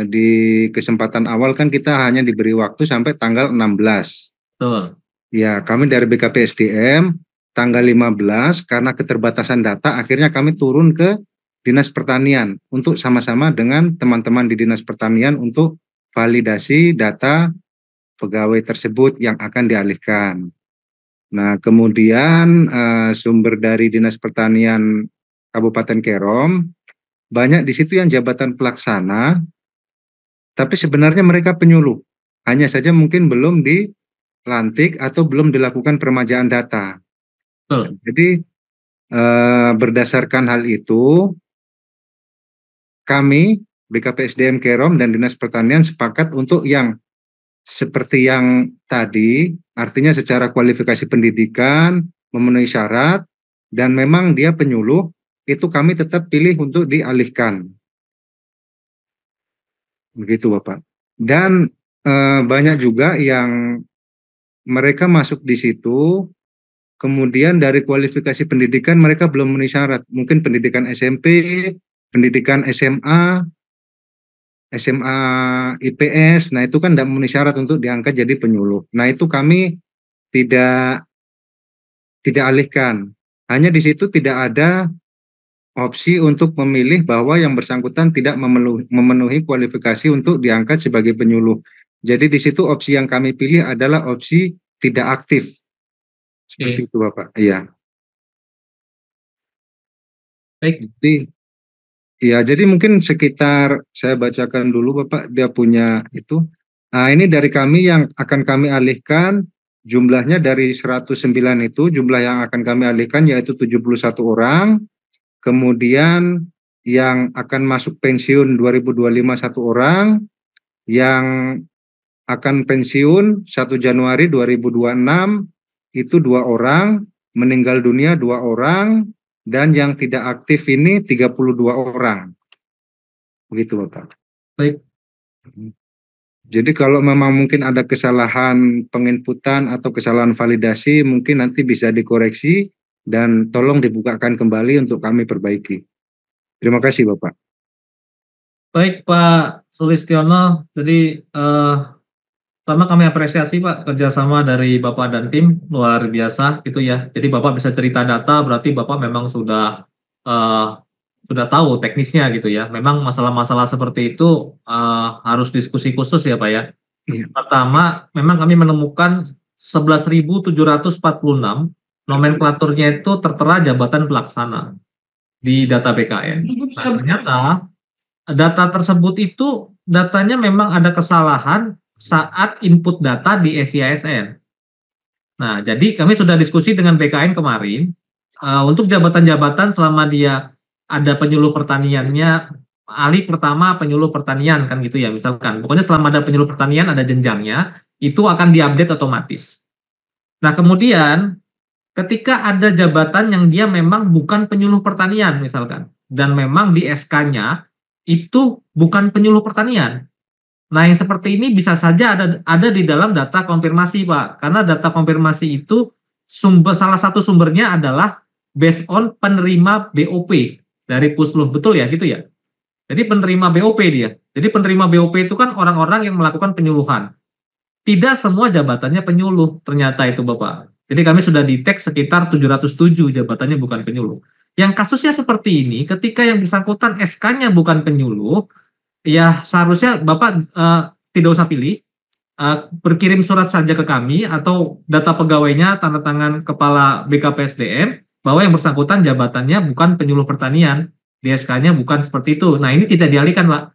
di kesempatan awal kan kita hanya diberi waktu sampai tanggal 16. Betul. Ya, kami dari BKPSDM tanggal 15 karena keterbatasan data akhirnya kami turun ke Dinas Pertanian untuk sama-sama dengan teman-teman di Dinas Pertanian untuk validasi data pegawai tersebut yang akan dialihkan. Nah, kemudian sumber dari Dinas Pertanian Kabupaten Kerom, banyak di situ yang jabatan pelaksana, tapi sebenarnya mereka penyuluh. Hanya saja mungkin belum dilantik atau belum dilakukan peremajaan data. Betul. Jadi berdasarkan hal itu, kami BKPSDM Kerom dan Dinas Pertanian sepakat untuk yang seperti yang tadi, artinya secara kualifikasi pendidikan, memenuhi syarat, dan memang dia penyuluh, itu kami tetap pilih untuk dialihkan. Begitu Bapak. Dan banyak juga yang mereka masuk di situ, kemudian dari kualifikasi pendidikan mereka belum memenuhi syarat. Mungkin pendidikan SMP, pendidikan SMA, SMA IPS, nah itu kan tidak memenuhi syarat untuk diangkat jadi penyuluh. Nah itu kami tidak tidak alihkan. Hanya di situ tidak ada opsi untuk memilih bahwa yang bersangkutan tidak memenuhi kualifikasi untuk diangkat sebagai penyuluh. Jadi di situ opsi yang kami pilih adalah opsi tidak aktif. Seperti itu Bapak. Iya. Baik. Jadi mungkin sekitar saya bacakan dulu Bapak, dia punya itu. Nah, ini dari kami yang akan kami alihkan, jumlahnya dari 109 itu, jumlah yang akan kami alihkan yaitu 71 orang. Kemudian yang akan masuk pensiun 2025 1 orang, yang akan pensiun 1 Januari 2026 itu 2 orang, meninggal dunia 2 orang, dan yang tidak aktif ini 32 orang. Begitu Bapak. Baik. Jadi kalau memang mungkin ada kesalahan penginputan atau kesalahan validasi, mungkin nanti bisa dikoreksi dan tolong dibukakan kembali untuk kami perbaiki. Terima kasih Bapak. Baik Pak Sulistiono, jadi pertama kami apresiasi Pak kerjasama dari Bapak dan tim, luar biasa gitu ya. Jadi Bapak bisa cerita data, berarti Bapak memang sudah tahu teknisnya gitu ya. Memang masalah-masalah seperti itu harus diskusi khusus ya Pak ya. Iya. Pertama, memang kami menemukan 11.746 nomenklaturnya itu tertera jabatan pelaksana di data BKN. Nah, ternyata data tersebut itu datanya memang ada kesalahan saat input data di SIASN. Nah, jadi kami sudah diskusi dengan BKN kemarin untuk jabatan-jabatan selama dia ada penyuluh pertaniannya, alih pertama penyuluh pertanian kan gitu ya misalkan. Pokoknya selama ada penyuluh pertanian ada jenjangnya, itu akan diupdate otomatis. Nah, kemudian ketika ada jabatan yang dia memang bukan penyuluh pertanian misalkan, dan memang di SK-nya itu bukan penyuluh pertanian. Nah, yang seperti ini bisa saja ada di dalam data konfirmasi, Pak. Karena data konfirmasi itu salah satu sumbernya adalah based on penerima BOP dari Pusluh, betul ya, gitu ya. Jadi penerima BOP dia. Jadi penerima BOP itu kan orang-orang yang melakukan penyuluhan. Tidak semua jabatannya penyuluh, ternyata itu Bapak. Jadi kami sudah detect sekitar 707 jabatannya bukan penyuluh. Yang kasusnya seperti ini, ketika yang bersangkutan SK-nya bukan penyuluh, ya seharusnya Bapak tidak usah pilih, berkirim surat saja ke kami atau data pegawainya tanda tangan kepala BKPSDM bahwa yang bersangkutan jabatannya bukan penyuluh pertanian, di SK-nya bukan seperti itu. Nah, ini tidak dialihkan, Pak.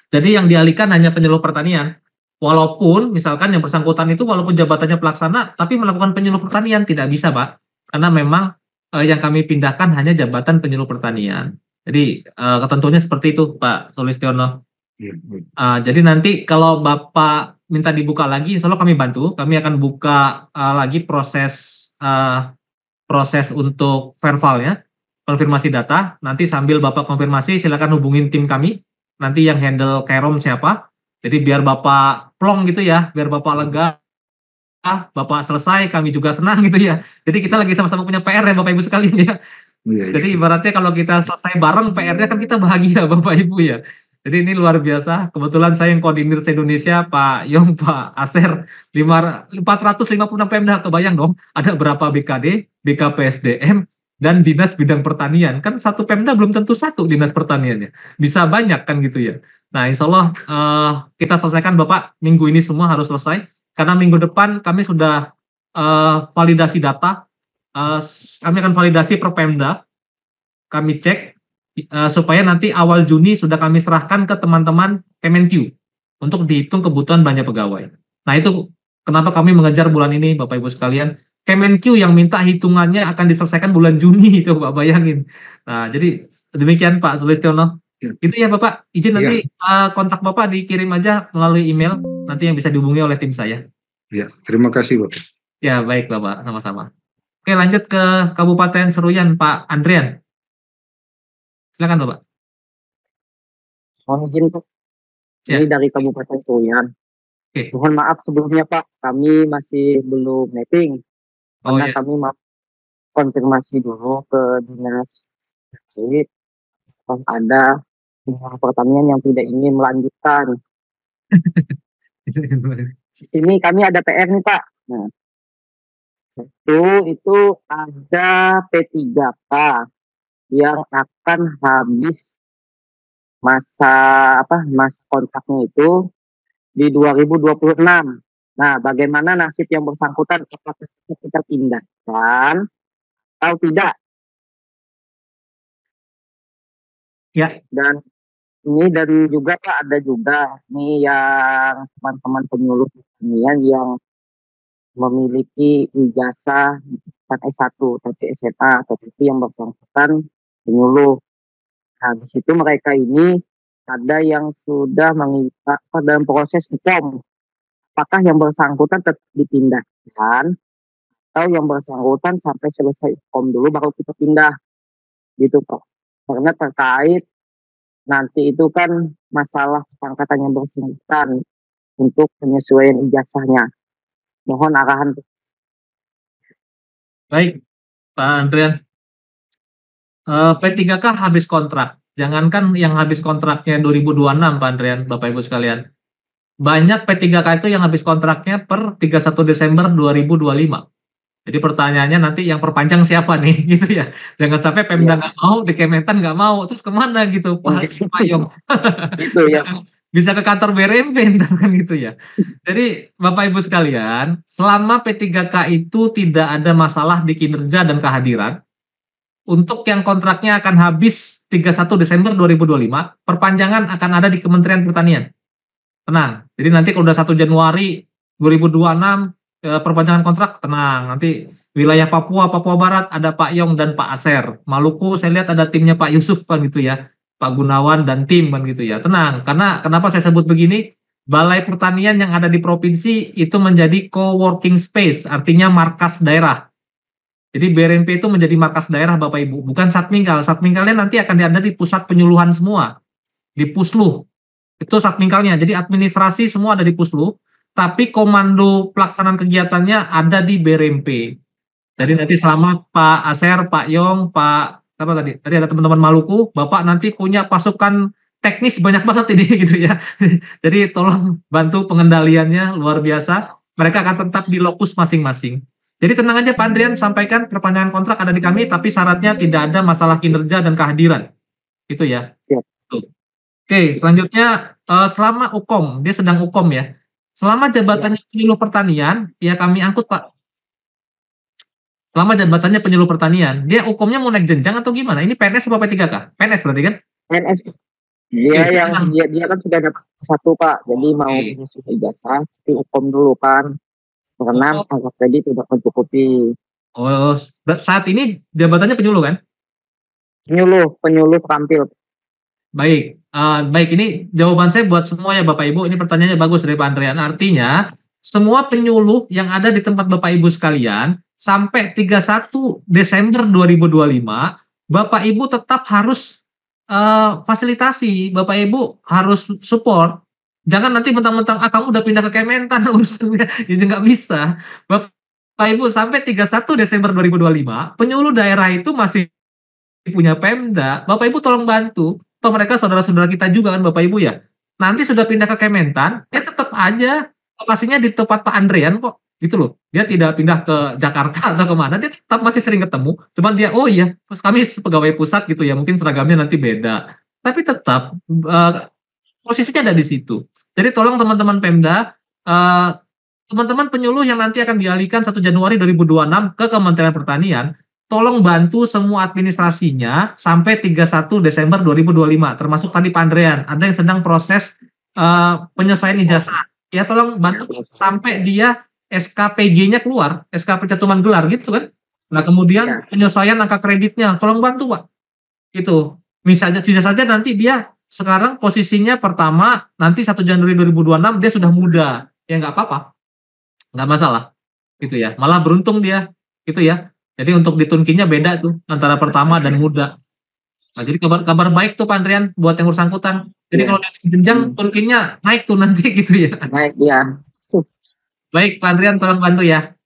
Jadi yang dialihkan hanya penyuluh pertanian. Walaupun misalkan yang bersangkutan itu walaupun jabatannya pelaksana tapi melakukan penyuluh pertanian tidak bisa, Pak. Karena memang yang kami pindahkan hanya jabatan penyuluh pertanian. Jadi ketentuannya seperti itu, Pak Sulistiono. Jadi nanti kalau Bapak minta dibuka lagi, insya Allah kami bantu. Kami akan buka lagi proses untuk verbal ya, konfirmasi data. Nanti sambil Bapak konfirmasi, silakan hubungin tim kami. Nanti yang handle Kerom siapa. Jadi biar Bapak plong gitu ya, biar Bapak lega. Bapak selesai, kami juga senang gitu ya. Jadi kita lagi sama-sama punya PR ya Bapak Ibu sekalian ya. Iya. Jadi ibaratnya kalau kita selesai bareng PR-nya kan kita bahagia Bapak Ibu ya. Jadi ini luar biasa. Kebetulan saya yang koordinir se-Indonesia, Pak Yong, Pak Aser, 456 Pemda, kebayang dong ada berapa BKD, BKPSDM, dan Dinas Bidang Pertanian. Kan satu Pemda belum tentu satu Dinas Pertaniannya. Bisa banyak kan gitu ya. Nah insya Allah kita selesaikan Bapak, minggu ini semua harus selesai. Karena minggu depan kami sudah validasi data, kami akan validasi per Pemda, kami cek supaya nanti awal Juni sudah kami serahkan ke teman-teman Kemenkyu untuk dihitung kebutuhan banyak pegawai. Nah itu kenapa kami mengejar bulan ini Bapak Ibu sekalian. Kemenkyu yang minta hitungannya akan diselesaikan bulan Juni itu Bapak bayangin. Nah jadi demikian Pak Sulistiono. Itu ya Bapak, izin nanti kontak Bapak dikirim aja melalui email, nanti yang bisa dihubungi oleh tim saya. Ya, terima kasih Bapak. Ya baik Bapak, sama-sama. Oke lanjut ke Kabupaten Seruyan, Pak Andrian. Silakan Bapak. Mohon izin Pak, ini dari Kabupaten Seruyan. Oke. Mohon maaf sebelumnya Pak, kami masih belum mapping, karena kami mau konfirmasi dulu ke dinas terkait. Ada pertanian yang tidak ingin melanjutkan. Di sini kami ada PR nih Pak. Nah, itu ada P3K yang akan habis masa kontraknya itu di 2026. Nah, bagaimana nasib yang bersangkutan? Apakah kita pindahkan atau tidak? Ya. Dan ini dari juga Pak, ada juga nih yang teman-teman penyuluh pertanian yang memiliki ijazah bukan S1 tapi SMA, tetapi yang bersangkutan penyuluh. Nah, di situ mereka ini ada yang sudah mengikat dalam proses hukum. Apakah yang bersangkutan tetap dipindahkan atau yang bersangkutan sampai selesai hukum dulu baru kita pindah, gitu Pak. Karena terkait nanti itu kan masalah pangkatan yang bersangkutan untuk penyesuaian ijazahnya. Mohon arahan. Baik, Pak Andrian. P3K habis kontrak. Jangankan yang habis kontraknya 2026, Pak Andrian, Bapak Ibu sekalian. Banyak P3K itu yang habis kontraknya per 31 Desember 2025. Jadi pertanyaannya nanti yang perpanjang siapa nih, gitu ya. Jangan sampai Pemda nggak mau, di Kementan nggak mau, terus kemana gitu, Pak Yong. Itu ya. Bisa ke kantor BRMP kan gitu ya. Jadi Bapak Ibu sekalian, selama P3K itu tidak ada masalah di kinerja dan kehadiran, untuk yang kontraknya akan habis 31 Desember 2025, perpanjangan akan ada di Kementerian Pertanian. Tenang. Jadi nanti kalau udah 1 Januari 2026 perpanjangan kontrak, tenang. Nanti wilayah Papua Barat ada Pak Yong dan Pak Aser. Maluku saya lihat ada timnya Pak Yusuf kan gitu ya. Pak Gunawan dan tim kan gitu ya. Tenang, karena kenapa saya sebut begini? Balai Pertanian yang ada di provinsi itu menjadi co-working space, artinya markas daerah. Jadi BRMP itu menjadi markas daerah Bapak Ibu, bukan Satmingkal. Satmingkalnya nanti akan ada di pusat penyuluhan semua, di Puslu. Itu Satmingkalnya. Jadi administrasi semua ada di Puslu, tapi komando pelaksanaan kegiatannya ada di BRMP. Jadi nanti selama Pak Aser, Pak Yong, Pak apa tadi? Tadi ada teman-teman Maluku, Bapak nanti punya pasukan teknis banyak banget ini gitu ya. Jadi tolong bantu pengendaliannya luar biasa. Mereka akan tetap di lokus masing-masing. Jadi tenang aja Pak Andrian, sampaikan perpanjangan kontrak ada di kami, tapi syaratnya tidak ada masalah kinerja dan kehadiran. Gitu ya. Siap. Oke, selanjutnya selama UKOM, dia sedang UKOM ya. Selama jabatannya penyuluh pertanian, ya kami angkut Pak. Selama jabatannya penyuluh pertanian, dia UKOM-nya mau naik jenjang atau gimana? Ini PNS atau P3K? PNS berarti kan? PNS. Dia kan sudah dapat S1 Pak, jadi mau menyusun ijazah, tapi UKOM dulu kan. Karena angka kredit tidak mencukupi. Oh, saat ini jabatannya penyuluh kan? Penyuluh terampil. Baik, baik ini jawaban saya buat semua ya Bapak Ibu. Ini pertanyaannya bagus dari Pak Andrian. Artinya semua penyuluh yang ada di tempat Bapak Ibu sekalian sampai 31 Desember 2025, Bapak Ibu tetap harus fasilitasi, Bapak Ibu harus support. Jangan nanti mentang-mentang kamu udah pindah ke Kementan urusannya, itu nggak bisa. Bapak Ibu sampai 31 Desember 2025, penyuluh daerah itu masih punya Pemda. Bapak Ibu tolong bantu. Atau mereka saudara-saudara kita juga kan Bapak Ibu ya. Nanti sudah pindah ke Kementan, dia tetap aja lokasinya di tempat Pak Andrian kok. Gitu loh. Dia tidak pindah ke Jakarta atau kemana, dia tetap masih sering ketemu. Cuman dia, oh iya, terus kami pegawai pusat gitu ya, mungkin seragamnya nanti beda. Tapi tetap posisinya ada di situ. Jadi tolong teman-teman Pemda, teman-teman penyuluh yang nanti akan dialihkan 1 Januari 2026 ke Kementerian Pertanian, tolong bantu semua administrasinya sampai 31 Desember 2025, termasuk tadi Pak Andrian, ada yang sedang proses penyesuaian ijazah. Ya tolong bantu sampai dia SKPG-nya keluar, SK pencantuman gelar gitu kan. Nah kemudian penyesuaian angka kreditnya, tolong bantu Pak. Itu bisa saja nanti dia sekarang posisinya pertama, nanti 1 Januari 2026 dia sudah muda, ya nggak apa-apa, nggak masalah, gitu ya. Malah beruntung dia, gitu ya. Jadi untuk ditunkinya beda tuh antara pertama dan muda. Nah, jadi kabar baik tuh Pak Andrian buat yang bersangkutan. Jadi kalau dia jenjang tunkinya naik tuh nanti gitu ya. Naik ya. Baik Pak Andrian tolong bantu ya.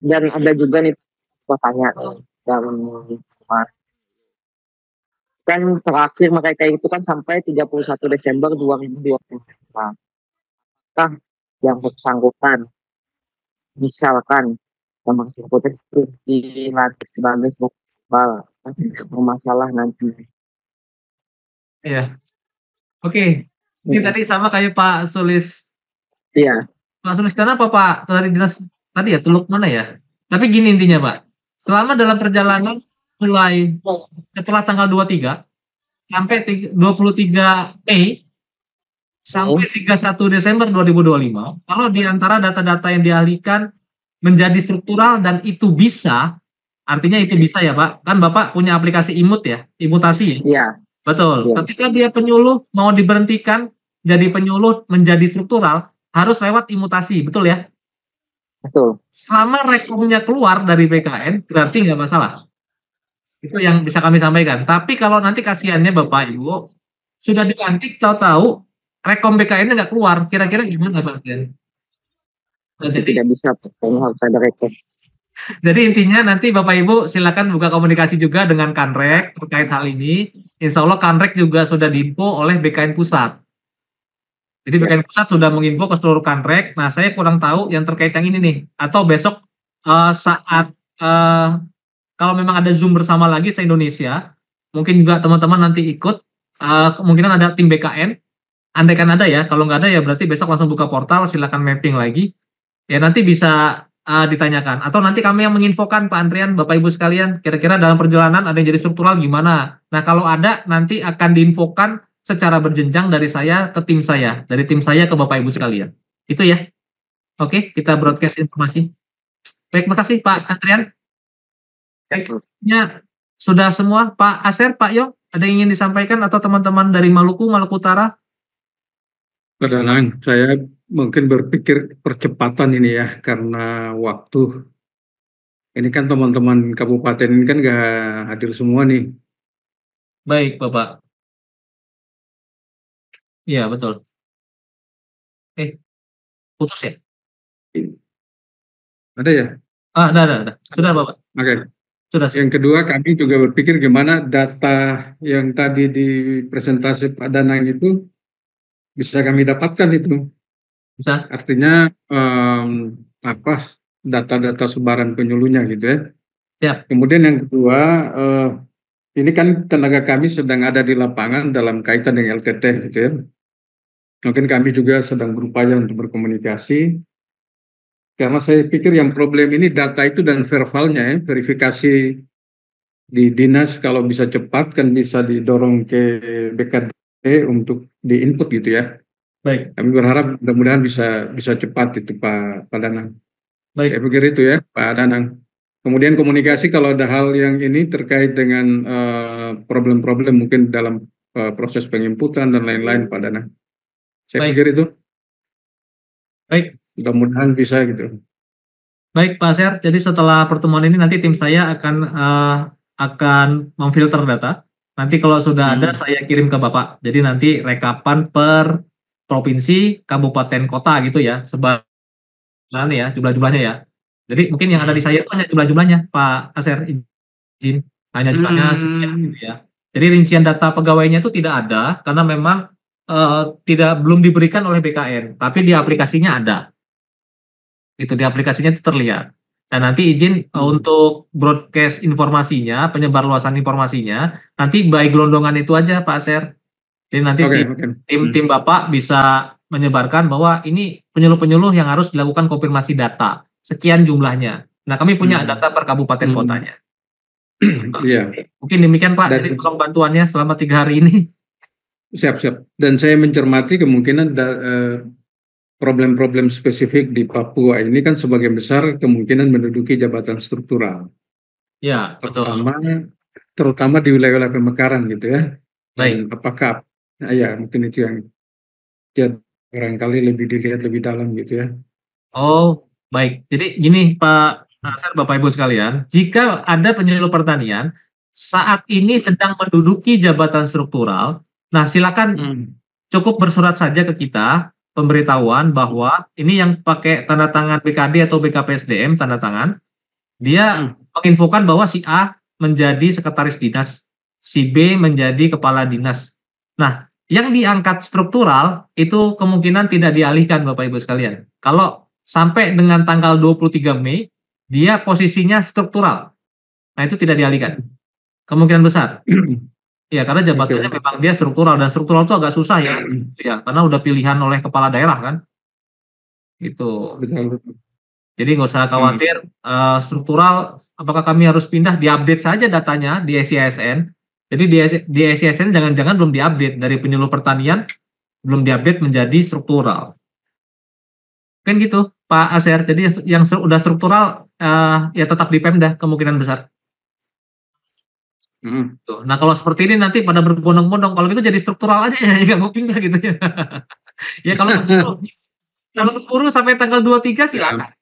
Dan ada juga nih pertanyaan yang kan terakhir mereka itu kan sampai 31 Desember 2025. Nah, yang bersangkutan misalkan sama sebutnya dilatih sebagai masalah nanti. Iya. Oke. Ini tadi sama kayak Pak Sulis. Iya. Pak Sulistiono apa Pak dari dinas tadi ya, Teluk mana ya? Tapi gini intinya Pak, selama dalam perjalanan mulai setelah tanggal 23 sampai 23 Mei sampai 31 Desember 2025, kalau di antara data-data yang dialihkan menjadi struktural dan itu bisa, artinya itu bisa ya Pak, kan Bapak punya aplikasi imut ya, imutasi ya? Iya. Betul. Iya. Ketika dia penyuluh mau diberhentikan jadi penyuluh menjadi struktural, harus lewat imutasi, betul ya? Betul. Selama rekomnya keluar dari BKN, berarti nggak masalah. Itu yang bisa kami sampaikan. Tapi kalau nanti kasihannya Bapak Ibu, sudah dilantik tahu-tahu rekom BKN-nya nggak keluar, kira-kira gimana Pak? Jadi tidak bisa, pokoknya harus ada rekor. Jadi intinya nanti Bapak Ibu silakan buka komunikasi juga dengan Kanrek terkait hal ini. Insya Allah Kanrek juga sudah diinfo oleh BKN Pusat. Jadi BKN Pusat sudah menginfo ke seluruh Kanrek. Nah saya kurang tahu yang terkait yang ini nih. Atau besok saat kalau memang ada Zoom bersama lagi se-Indonesia, mungkin juga teman-teman nanti ikut. Kemungkinan ada tim BKN. Andaikan ada ya, kalau nggak ada ya berarti besok langsung buka portal, silakan mapping lagi. Ya nanti bisa ditanyakan. Atau nanti kami yang menginfokan Pak Andrian, Bapak Ibu sekalian, kira-kira dalam perjalanan ada yang jadi struktural gimana. Nah kalau ada nanti akan diinfokan secara berjenjang dari saya ke tim saya, dari tim saya ke Bapak Ibu sekalian. Itu ya. Oke, kita broadcast informasi. Baik, makasih Pak Andrian. Baiknya sudah semua. Pak Aser, Pak Yong, ada yang ingin disampaikan atau teman-teman dari Maluku Utara? Pak Danang, saya mungkin berpikir percepatan ini ya, karena waktu. Ini kan teman-teman kabupaten ini kan nggak hadir semua nih. Baik, Bapak. Iya, betul. Putus ya? Ada ya? Ada. Sudah, Bapak. Oke. Sudah. Yang kedua, kami juga berpikir gimana data yang tadi di presentasi Pak Danang itu bisa kami dapatkan itu. Bisa. Artinya data-data sebaran penyuluhnya gitu ya. Ya. Kemudian yang kedua, ini kan tenaga kami sedang ada di lapangan dalam kaitan dengan LTT gitu ya. Mungkin kami juga sedang berupaya untuk berkomunikasi. Karena saya pikir yang problem ini data itu dan verbalnya ya, verifikasi di dinas kalau bisa cepat kan bisa didorong ke BKD untuk di-input gitu ya. Baik. Kami berharap mudah-mudahan bisa cepat itu Pak Danang. Baik. Saya pikir itu ya Pak Danang. Kemudian komunikasi kalau ada hal yang ini terkait dengan problem-problem mungkin dalam proses penginputan dan lain-lain Pak Danang. Saya pikir itu. Baik. Mudah-mudahan bisa gitu. Baik Pak Ser, jadi setelah pertemuan ini nanti tim saya akan memfilter data. Nanti kalau sudah ada saya kirim ke Bapak. Jadi nanti rekapan per provinsi, kabupaten, kota gitu ya, sebagian ya jumlah-jumlahnya ya. Jadi mungkin yang ada di saya itu hanya jumlah-jumlahnya Pak Aser, izin hanya jumlahnya sekian gitu ya. Jadi rincian data pegawainya itu tidak ada karena memang belum diberikan oleh BKN, tapi di aplikasinya ada. Itu di aplikasinya itu terlihat. Dan nanti izin untuk broadcast informasinya, penyebar luasan informasinya, nanti by gelondongan itu aja Pak Ser. Jadi nanti tim Bapak bisa menyebarkan bahwa ini penyuluh-penyuluh yang harus dilakukan konfirmasi data. Sekian jumlahnya. Nah kami punya data per kabupaten kotanya. Iya. Mungkin demikian Pak, jadi tolong bantuannya selama 3 hari ini. Siap. Dan saya mencermati kemungkinan problem-problem spesifik di Papua ini kan sebagian besar kemungkinan menduduki jabatan struktural. Ya, betul. Terutama di wilayah-wilayah pemekaran gitu ya. Baik. Dan apakah, ya mungkin itu yang barangkali lebih dilihat lebih dalam gitu ya. Oh, baik. Jadi gini Pak Asar, Bapak Ibu sekalian, jika ada penyuluh pertanian saat ini sedang menduduki jabatan struktural, nah silakan cukup bersurat saja ke kita, pemberitahuan bahwa ini yang pakai tanda tangan BKD atau BKPSDM tanda tangan, dia menginfokan bahwa si A menjadi sekretaris dinas, si B menjadi kepala dinas. Nah, yang diangkat struktural itu kemungkinan tidak dialihkan Bapak Ibu sekalian. Kalau sampai dengan tanggal 23 Mei, dia posisinya struktural. Nah, itu tidak dialihkan. Kemungkinan besar. Ya, karena jabatannya memang dia struktural, dan struktural itu agak susah ya. Ya, karena udah pilihan oleh kepala daerah kan. Gitu. Betul. Jadi nggak usah khawatir struktural, apakah kami harus pindah, diupdate saja datanya di SISN. Jadi di SISN jangan-jangan belum diupdate dari penyuluh pertanian, belum diupdate menjadi struktural. Kan gitu Pak Aser, jadi yang udah struktural ya tetap di Pemda kemungkinan besar. Tuh. Nah kalau seperti ini nanti pada berbondong-bondong, kalau gitu jadi struktural aja ya, nggak mau pindah gitu ya. Ya kalau keburu sampai tanggal 23 silakan.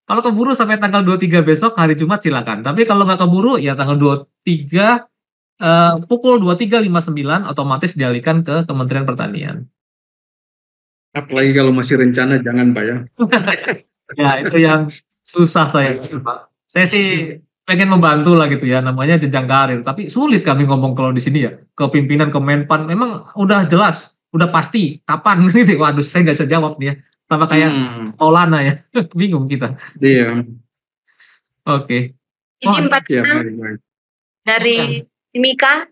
Kalau keburu sampai tanggal 23 besok hari Jumat silakan. Tapi kalau nggak keburu ya tanggal 23 pukul 23.59 otomatis dialihkan ke Kementerian Pertanian. Apalagi kalau masih rencana jangan Pak ya. Ya itu yang susah saya Pak. Saya sih pengen membantu lah gitu ya, namanya jenjang karir. Tapi sulit kami ngomong kalau di sini ya ke pimpinan Kemenpan. Memang udah jelas, udah pasti kapan gitu. Waduh saya nggak bisa jawab nih ya. Sama kayak Maulana ya, bingung kita. Iya. Oke. Izin Pak Ya, baik. dari Mika.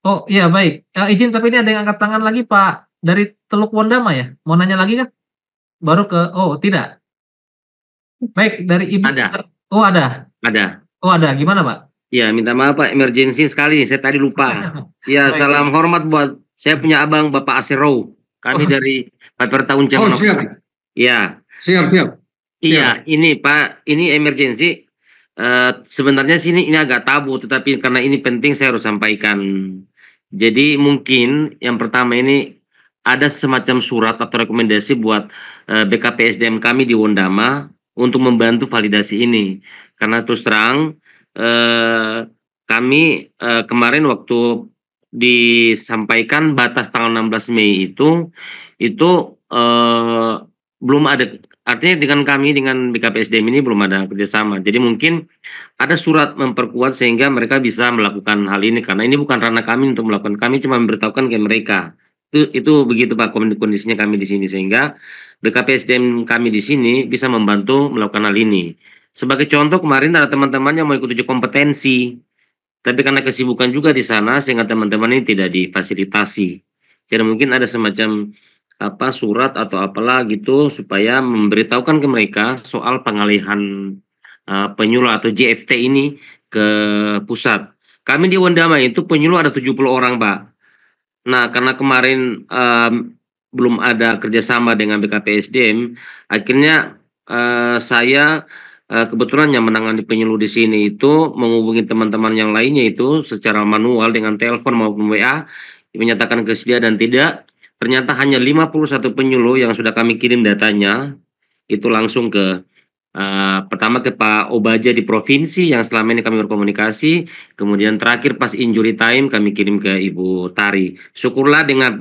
Oh iya baik. Izin tapi ini ada yang angkat tangan lagi Pak dari Teluk Wondama ya. Mau nanya lagi kan? Baru ke tidak. Baik dari Ibu. Ada. Oh ada. Ada. Oh ada. Gimana Pak? Ya minta maaf Pak, emergensi sekali. Saya tadi lupa. Ya salam hormat buat saya punya abang Bapak Asero. Kami dari Paper Tahun Jaman. Oh siap. Iya. Siap. Iya, ini Pak, ini emergensi. Sebenarnya sini ini agak tabu, tetapi karena ini penting saya harus sampaikan. Jadi mungkin yang pertama ini ada semacam surat atau rekomendasi buat BKPSDM kami di Wondama untuk membantu validasi ini. Karena terus terang kami kemarin waktu disampaikan batas tanggal 16 Mei itu belum ada, artinya dengan kami dengan BKPSDM ini belum ada kerjasama. Jadi mungkin ada surat memperkuat sehingga mereka bisa melakukan hal ini, karena ini bukan ranah kami untuk melakukan, kami cuma memberitahukan ke mereka. Itu begitu Pak kondisinya kami di sini, sehingga BKPSDM kami di sini bisa membantu melakukan hal ini. Sebagai contoh kemarin ada teman-teman yang mau ikut uji kompetensi, tapi karena kesibukan juga di sana sehingga teman-teman ini tidak difasilitasi. Jadi mungkin ada semacam surat atau apalah gitu supaya memberitahukan ke mereka soal pengalihan penyuluh atau JFT ini ke pusat. Kami di Wondama itu penyuluh ada 70 orang Pak. Nah karena kemarin belum ada kerjasama dengan BKPSDM, akhirnya saya kebetulan yang menangani penyuluh di sini itu menghubungi teman-teman yang lainnya itu secara manual dengan telepon maupun WA, menyatakan kesedia dan tidak. Ternyata hanya 51 penyuluh yang sudah kami kirim datanya, itu langsung ke pertama ke Pak Obaja di provinsi yang selama ini kami berkomunikasi, kemudian terakhir pas injury time kami kirim ke Ibu Tari. Syukurlah dengan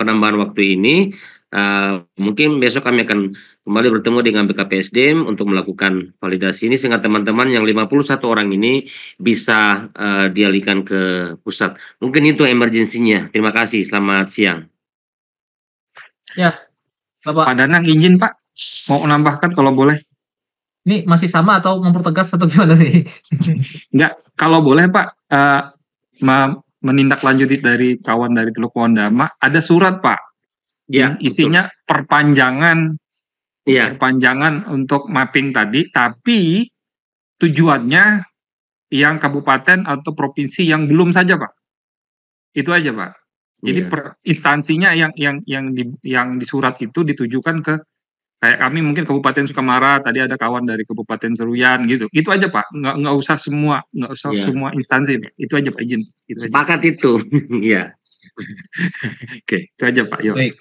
penambahan waktu ini, mungkin besok kami akan kembali bertemu dengan BKPSDM untuk melakukan validasi ini sehingga teman-teman yang 51 orang ini bisa dialihkan ke pusat. Mungkin itu emergensinya. Terima kasih. Selamat siang. Ya, Bapak. Pak Danang izin Pak, mau menambahkan kalau boleh. Ini masih sama atau mempertegas atau gimana nih? Enggak, kalau boleh Pak, menindaklanjuti dari kawan dari Teluk Wondama, ada surat Pak, ya, isinya betul. Perpanjangan untuk mapping tadi, tapi tujuannya yang kabupaten atau provinsi yang belum saja Pak, itu aja Pak. Jadi instansinya yang di surat itu ditujukan ke kayak kami mungkin Kabupaten Sukamara, tadi ada kawan dari Kabupaten Seruyan gitu. Itu aja Pak, nggak usah semua semua instansi. Itu aja Pak, izin. Sepakat itu. Iya. Oke, itu aja Pak. Yuk. Baik.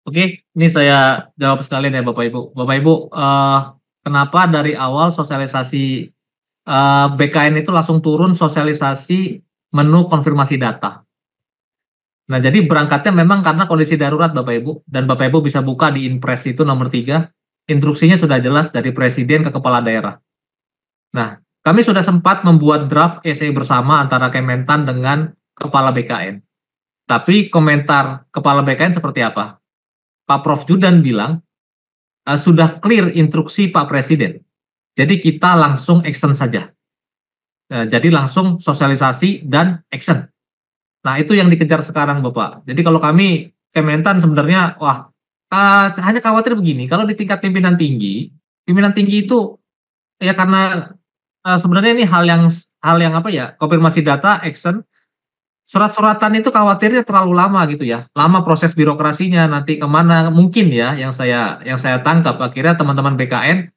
Oke, ini saya jawab sekalian ya Bapak Ibu. Bapak Ibu, kenapa dari awal sosialisasi BKN itu langsung turun sosialisasi menu konfirmasi data? Nah, jadi berangkatnya memang karena kondisi darurat Bapak Ibu, dan Bapak Ibu bisa buka di Inpres itu nomor 3, instruksinya sudah jelas dari Presiden ke Kepala Daerah. Nah, kami sudah sempat membuat draft essay bersama antara Kementan dengan Kepala BKN. Tapi komentar Kepala BKN seperti apa? Pak Prof Judan bilang, sudah clear instruksi Pak Presiden. Jadi kita langsung action saja. Jadi langsung sosialisasi dan action. Nah itu yang dikejar sekarang Bapak. Jadi kalau kami Kementan sebenarnya, hanya khawatir begini, kalau di tingkat pimpinan tinggi itu ya karena sebenarnya ini hal yang apa ya, konfirmasi data, action, surat-suratan itu khawatirnya terlalu lama gitu ya, lama proses birokrasinya nanti kemana mungkin ya, yang saya tangkap akhirnya teman-teman BKN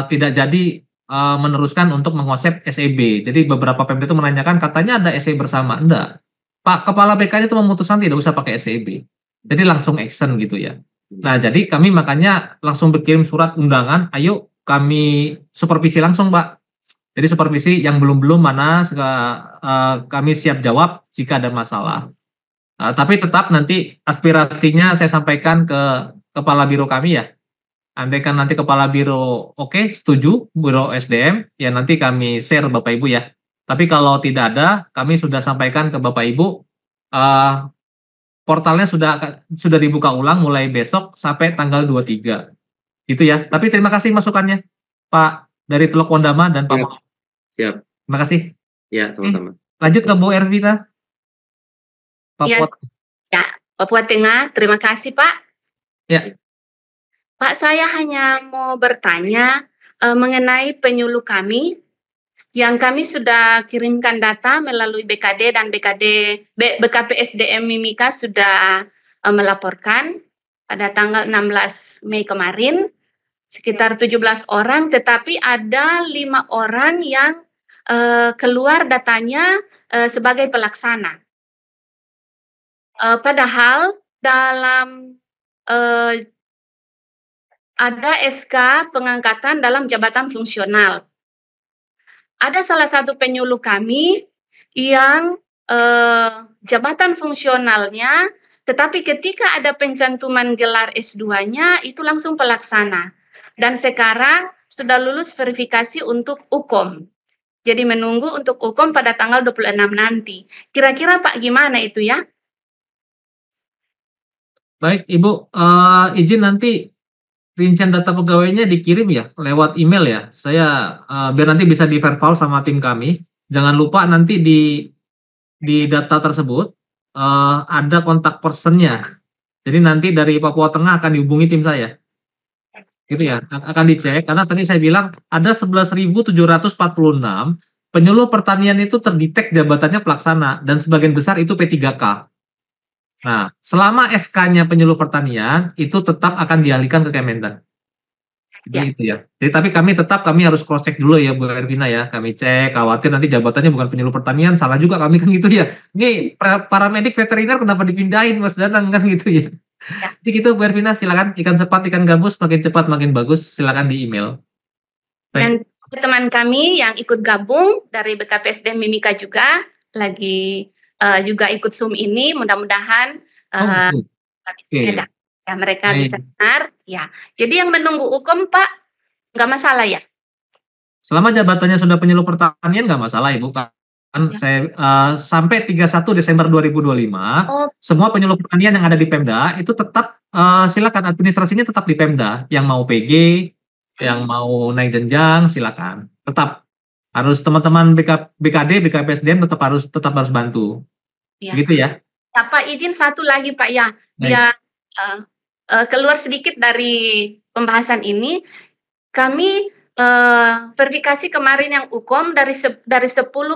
tidak jadi meneruskan untuk mengonsep SEB. Jadi beberapa Pemda itu menanyakan katanya ada SEB bersama, enggak. Pak Kepala BKN itu memutuskan tidak usah pakai SEB. Jadi langsung action gitu ya. Nah, jadi kami makanya langsung berkirim surat undangan, ayo kami supervisi langsung, Pak. Jadi supervisi yang belum mana kami siap jawab jika ada masalah. Tapi tetap nanti aspirasinya saya sampaikan ke Kepala Biro kami ya. Andaikan nanti Kepala Biro oke, setuju, Biro SDM, ya nanti kami share Bapak Ibu ya. Tapi kalau tidak ada, kami sudah sampaikan ke Bapak Ibu, portalnya sudah dibuka ulang mulai besok sampai tanggal 23. Gitu ya. Tapi terima kasih masukannya, Pak dari Teluk Wondama dan Pak Mohon. Siap. Terima kasih. Ya, sama-sama. Lanjut ke Bu Ervita. Ya, Papua Tengah, terima kasih Pak. Ya. Pak, saya hanya mau bertanya mengenai penyuluh kami yang kami sudah kirimkan data melalui BKD dan BKP SDM Mimika sudah melaporkan pada tanggal 16 Mei kemarin sekitar 17 orang, tetapi ada 5 orang yang keluar datanya sebagai pelaksana. Padahal dalam ada SK pengangkatan dalam jabatan fungsional. Ada salah satu penyuluh kami yang jabatan fungsionalnya, tetapi ketika ada pencantuman gelar S2-nya itu langsung pelaksana. Dan sekarang sudah lulus verifikasi untuk UKOM. Jadi menunggu untuk UKOM pada tanggal 26 nanti. Kira-kira Pak gimana itu ya? Baik Ibu, izin nanti rincian data pegawainya dikirim ya lewat email ya. Saya biar nanti bisa di-verify sama tim kami. Jangan lupa nanti di data tersebut ada kontak personnya. Jadi nanti dari Papua Tengah akan dihubungi tim saya. Gitu ya, akan dicek karena tadi saya bilang ada 11.746 penyuluh pertanian itu terdetek jabatannya pelaksana dan sebagian besar itu P3K. Nah, selama SK-nya penyuluh pertanian itu tetap akan dialihkan ke Kementan. Gitu ya. Jadi tapi kami harus cross check dulu ya Bu Ervina ya. Kami cek, khawatir nanti jabatannya bukan penyuluh pertanian, salah juga kami kan gitu ya. Ini paramedik veteriner kenapa dipindahin Mas Danang kan gitu ya. Jadi gitu Bu Ervina, silakan ikan sepat, ikan gabus makin cepat makin bagus, silakan di email. Dan teman kami yang ikut gabung dari BKP SDM Mimika juga lagi juga ikut Zoom ini, mudah-mudahan ya, mereka bisa benar ya. Jadi yang menunggu UKOM Pak nggak masalah ya? Selama jabatannya sudah penyuluh pertanian nggak masalah Ibu, kan ya. Saya sampai 31 Desember 2025 semua penyuluh pertanian yang ada di Pemda itu tetap silakan, administrasinya tetap di Pemda. Yang mau PG, yang mau naik jenjang silakan, tetap harus teman-teman BKD, BKP SDM tetap harus bantu. Ya. Gitu ya. Ya Pak, izin satu lagi Pak ya. Biar keluar sedikit dari pembahasan ini. Kami verifikasi kemarin yang UKOM dari 10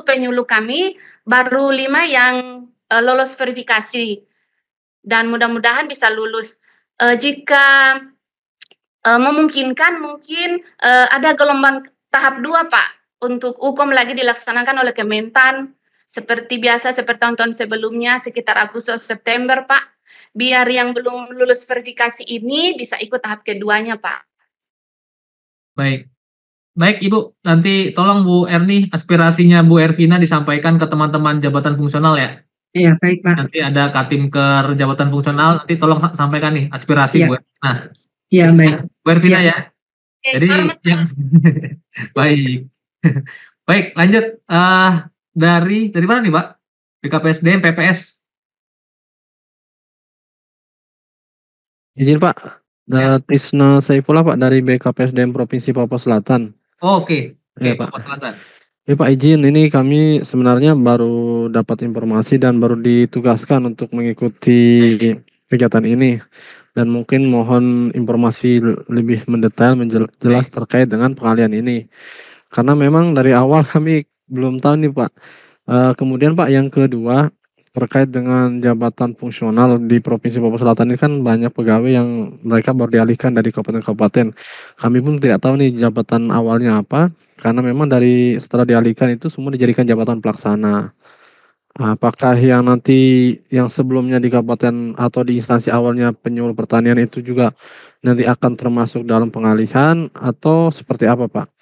penyuluh kami baru 5 yang lolos verifikasi. Dan mudah-mudahan bisa lulus. Jika memungkinkan mungkin ada gelombang tahap 2 Pak untuk UKOM lagi dilaksanakan oleh Kementan seperti biasa seperti tahun-tahun sebelumnya sekitar Agustus September Pak, biar yang belum lulus verifikasi ini bisa ikut tahap keduanya Pak. Baik Ibu, nanti tolong Bu Erni aspirasinya Bu Ervina disampaikan ke teman-teman jabatan fungsional ya. Iya baik Pak. Nanti ada Katimker jabatan fungsional, nanti tolong sampaikan nih aspirasi Bu Ervina. Iya baik. Bu Ervina ya. Jadi yang baik lanjut. Dari mana nih Pak? BKP SDM, PPS. Izin Pak. Tisna Saifullah Pak dari BKPSDM Provinsi Papua Selatan. Oh, oke. Ya Oke, Pak. Papua Selatan. Ya Pak, izin, ini kami sebenarnya baru dapat informasi dan baru ditugaskan untuk mengikuti kegiatan ini, dan mungkin mohon informasi lebih mendetail jelas terkait dengan pengalihan ini, karena memang dari awal kami belum tahu nih Pak. Kemudian Pak, yang kedua terkait dengan jabatan fungsional di Provinsi Papua Selatan ini kan banyak pegawai yang mereka baru dialihkan dari kabupaten-kabupaten. Kami pun tidak tahu nih jabatan awalnya apa, karena memang dari setelah dialihkan itu semua dijadikan jabatan pelaksana. Apakah yang nanti yang sebelumnya di kabupaten atau di instansi awalnya penyuluh pertanian itu juga nanti akan termasuk dalam pengalihan atau seperti apa Pak?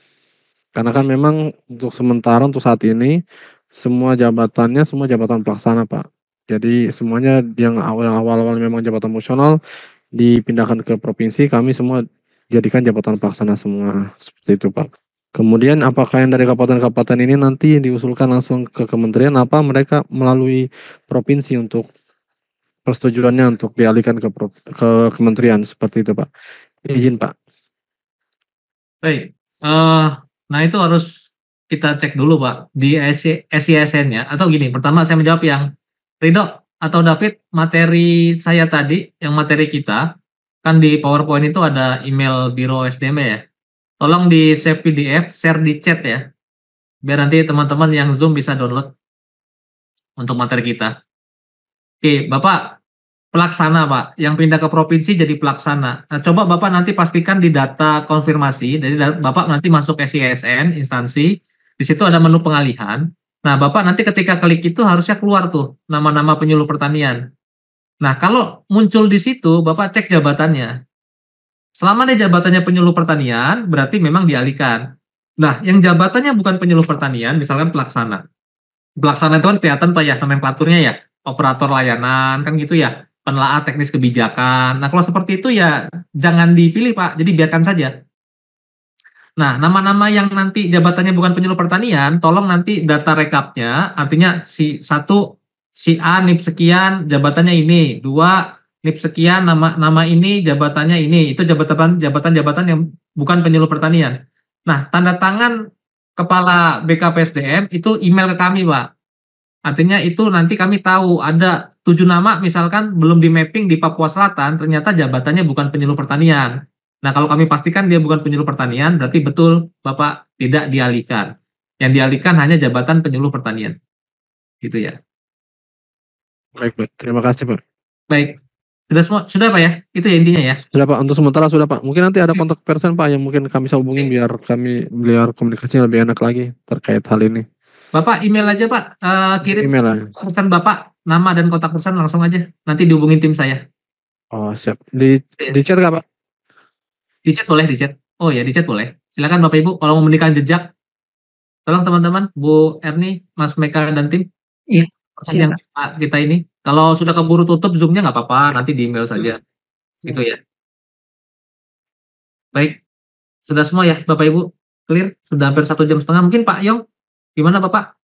Karena kan memang untuk sementara untuk saat ini semua jabatannya semua jabatan pelaksana Pak. Jadi semuanya yang awal-awal memang jabatan fungsional dipindahkan ke provinsi, kami semua jadikan jabatan pelaksana semua, seperti itu Pak. Kemudian apakah yang dari kabupaten-kabupaten ini nanti diusulkan langsung ke kementerian, apa mereka melalui provinsi untuk persetujuannya untuk dialihkan ke kementerian, seperti itu Pak. Izin Pak. Baik. Nah itu harus kita cek dulu Pak di SISN-nya, atau gini, pertama saya menjawab yang Ridho atau David, materi saya tadi, yang materi kita kan di PowerPoint itu ada email Biro SDM ya. Tolong di save PDF, share di chat ya, biar nanti teman-teman yang Zoom bisa download untuk materi kita. Oke, Bapak pelaksana Pak, yang pindah ke provinsi jadi pelaksana. Nah, coba Bapak nanti pastikan di data konfirmasi, jadi Bapak nanti masuk SISN, instansi, di situ ada menu pengalihan. Nah, Bapak nanti ketika klik itu harusnya keluar tuh nama-nama penyuluh pertanian. Nah, kalau muncul di situ, Bapak cek jabatannya. Selama dia jabatannya penyuluh pertanian, berarti memang dialihkan. Nah, yang jabatannya bukan penyuluh pertanian, misalkan pelaksana. Pelaksana itu kan kelihatan Pak ya, nomenklaturnya ya, operator layanan, kan gitu ya, penelaah teknis kebijakan. Nah, kalau seperti itu ya jangan dipilih Pak, jadi biarkan saja. Nah, nama-nama yang nanti jabatannya bukan penyuluh pertanian, tolong nanti data rekapnya, artinya si A NIP sekian, jabatannya ini, 2 NIP sekian, nama ini, jabatannya ini, itu jabatan-jabatan yang bukan penyuluh pertanian. Nah, tanda tangan Kepala BKPSDM itu email ke kami, Pak. Artinya itu nanti kami tahu ada 7 nama misalkan belum di mapping di Papua Selatan, ternyata jabatannya bukan penyuluh pertanian. Nah, kalau kami pastikan dia bukan penyuluh pertanian, berarti betul Bapak tidak dialihkan. Yang dialihkan hanya jabatan penyuluh pertanian. Gitu ya. Baik, Pak. Terima kasih, Pak. Baik. Sudah Pak ya? Itu ya intinya ya? Sudah Pak, untuk sementara sudah Pak. Mungkin nanti ada kontak person Pak yang mungkin kami bisa hubungi biar komunikasinya lebih enak lagi terkait hal ini. Bapak email aja Pak, kirim email aja. Pesan Bapak, nama dan kontak person langsung aja. Nanti dihubungin tim saya. Oh siap. Di chat nggak Pak? Di chat boleh, di chat. Oh ya, di chat boleh. Silakan Bapak Ibu kalau mau menikah jejak. Tolong teman-teman, Bu Erni, Mas Meka dan tim. Iya. Yang kita ini. Kalau sudah keburu tutup Zoom-nya nggak apa-apa, nanti di email saja. Gitu ya. Baik. Sudah semua ya Bapak Ibu? Clear? Sudah hampir 1,5 jam. Mungkin Pak Yong, gimana Bapak?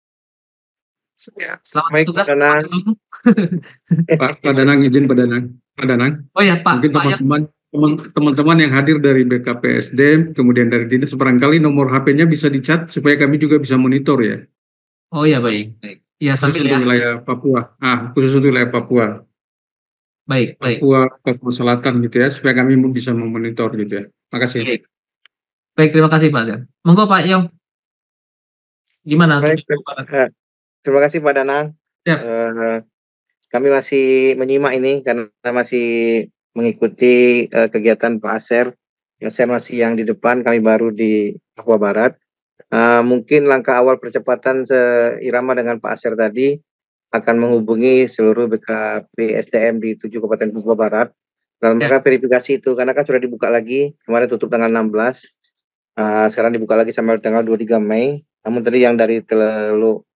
Ya, selamat baik, tugas Pak Danang, izin Pak Danang. Oh ya Pak. Mungkin teman-teman yang hadir dari BKPSDM, kemudian dari dinas, barangkali nomor HP-nya bisa dicat supaya kami juga bisa monitor ya. Oh ya, baik. Ya, khusus untuk wilayah Papua. Khusus untuk wilayah Papua. Baik. Papua Selatan gitu ya, supaya kami bisa memonitor gitu ya. Makasih. Baik, terima kasih Pak Zen. Monggo Pak Yong. Gimana? Baik, terima kasih Pak Danang. Ya. Kami masih menyimak ini karena masih mengikuti kegiatan Pak Aser. Saya masih yang di depan, kami baru di Papua Barat. Mungkin langkah awal percepatan seirama dengan Pak Aser tadi akan menghubungi seluruh BKP SDM di 7 Kabupaten Papua Barat dalam rangka verifikasi itu, karena kan sudah dibuka lagi, kemarin tutup tanggal 16, sekarang dibuka lagi sampai tanggal 23 Mei. Namun tadi yang dari Teluk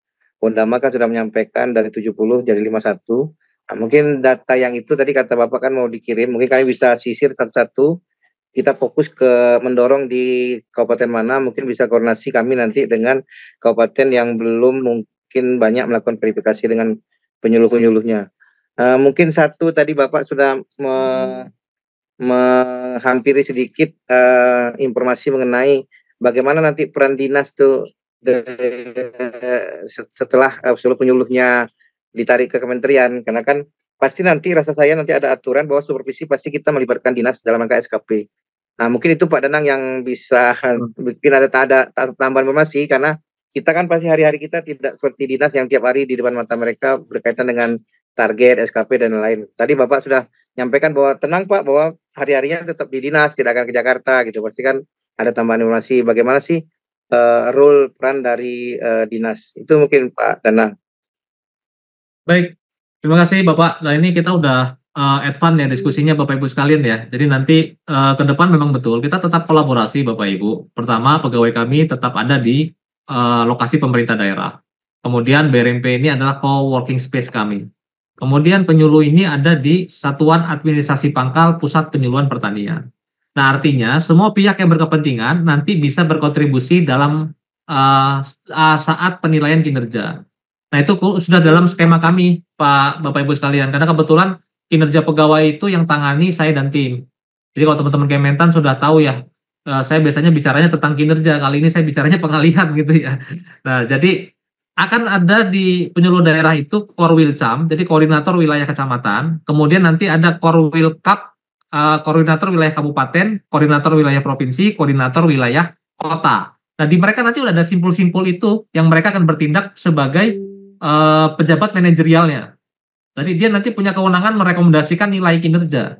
Pondama kan sudah menyampaikan dari 70 jadi 51. Mungkin data yang itu tadi kata Bapak kan mau dikirim, mungkin kami bisa sisir satu-satu. Kita fokus ke mendorong di kabupaten mana, mungkin bisa koordinasi kami nanti dengan kabupaten yang belum mungkin banyak melakukan verifikasi dengan penyuluh-penyuluhnya. Mungkin satu tadi Bapak sudah menghampiri sedikit informasi mengenai bagaimana nanti peran dinas tuh setelah seluruh penyuluhnya ditarik ke kementerian, karena kan pasti nanti rasa saya nanti ada aturan bahwa supervisi pasti kita melibatkan dinas dalam rangka SKP. Nah, mungkin itu Pak Danang yang bisa mungkin ada tambahan informasi, karena kita kan pasti hari-hari kita tidak seperti dinas yang tiap hari di depan mata mereka berkaitan dengan target, SKP, dan lain. Tadi Bapak sudah nyampaikan bahwa tenang Pak, bahwa hari-harinya tetap di dinas, tidak akan ke Jakarta gitu. Pasti kan ada tambahan informasi bagaimana sih role peran dari dinas. Itu mungkin Pak Danang. Baik, terima kasih Bapak. Nah ini kita udah advance ya diskusinya Bapak Ibu sekalian ya. Jadi nanti ke depan memang betul kita tetap kolaborasi Bapak Ibu. Pertama, pegawai kami tetap ada di lokasi pemerintah daerah. Kemudian BRMP ini adalah co-working space kami. Kemudian penyuluh ini ada di Satuan Administrasi Pangkal Pusat Penyuluhan Pertanian. Nah artinya semua pihak yang berkepentingan nanti bisa berkontribusi dalam saat penilaian kinerja. Nah itu sudah dalam skema kami Bapak Ibu sekalian, karena kebetulan kinerja pegawai itu yang tangani saya dan tim. Jadi kalau teman-teman Kementan sudah tahu ya, saya biasanya bicaranya tentang kinerja, kali ini saya bicaranya pengalihan gitu ya. Nah jadi akan ada di penyuluh daerah itu Korwilcam, jadi koordinator wilayah kecamatan, kemudian nanti ada Korwilkap, koordinator wilayah kabupaten, koordinator wilayah provinsi, koordinator wilayah kota. Nah di mereka nanti udah ada simpul-simpul itu yang mereka akan bertindak sebagai pejabat manajerialnya. Jadi dia nanti punya kewenangan merekomendasikan nilai kinerja.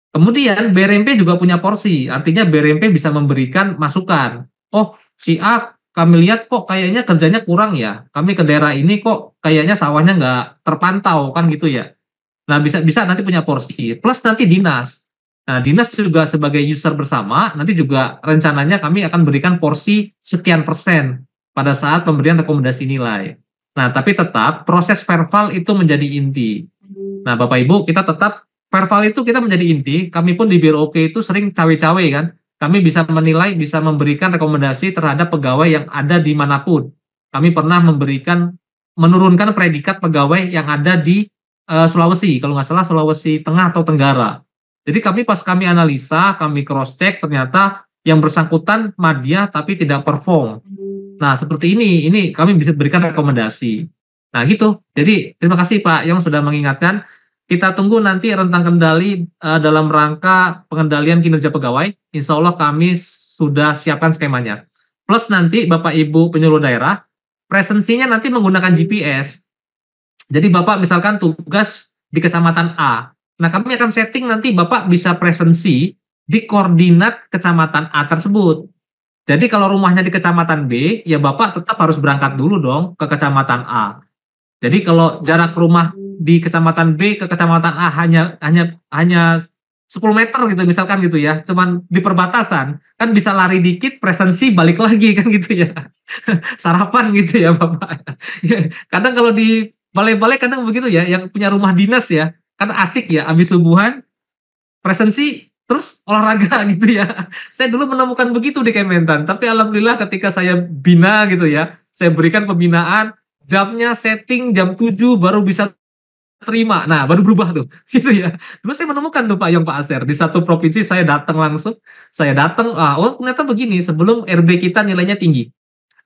Kemudian BRMP juga punya porsi, artinya BRMP bisa memberikan masukan. Oh si A kami lihat kok kayaknya kerjanya kurang ya, kami ke daerah ini kok kayaknya sawahnya nggak terpantau kan gitu ya. Nah bisa nanti punya porsi, plus nanti dinas. Nah dinas juga sebagai user bersama, nanti juga rencananya kami akan berikan porsi sekian persen pada saat pemberian rekomendasi nilai. Nah tapi tetap proses verval itu menjadi inti. Nah Bapak Ibu kita tetap verval itu kita menjadi inti, kami pun di Biro Oke itu sering cawe-cawe kan. Kami bisa menilai, bisa memberikan rekomendasi terhadap pegawai yang ada dimanapun. Kami pernah menurunkan predikat pegawai yang ada di Sulawesi, kalau nggak salah Sulawesi Tengah atau Tenggara. Jadi pas kami analisa, kami cross check, ternyata yang bersangkutan madya tapi tidak perform. Nah seperti ini kami bisa berikan rekomendasi. Nah gitu. Jadi terima kasih Pak Yong sudah mengingatkan. Kita tunggu nanti rentang kendali dalam rangka pengendalian kinerja pegawai. Insya Allah kami sudah siapkan skemanya. Plus nanti Bapak Ibu penyuluh daerah, presensinya nanti menggunakan GPS. Jadi Bapak misalkan tugas di kecamatan A. Nah kami akan setting nanti Bapak bisa presensi di koordinat kecamatan A tersebut. Jadi kalau rumahnya di kecamatan B, ya Bapak tetap harus berangkat dulu dong ke kecamatan A. Jadi kalau jarak rumah di kecamatan B ke kecamatan A hanya 10 meter gitu misalkan gitu ya, cuman di perbatasan kan bisa lari dikit presensi balik lagi kan gitu ya. Sarapan gitu ya Bapak. Kadang kalau di balai-balai kadang begitu ya, yang punya rumah dinas ya, kan asik ya habis subuhan presensi terus olahraga gitu ya. Saya dulu menemukan begitu di Kementan, tapi alhamdulillah ketika saya bina gitu ya, saya berikan pembinaan, jamnya setting jam 7 baru bisa terima. Nah, baru berubah tuh. Gitu ya. Dulu saya menemukan tuh Pak Yong, Pak Aser. Di satu provinsi saya datang langsung. Saya datang, oh ternyata begini, sebelum RB kita nilainya tinggi.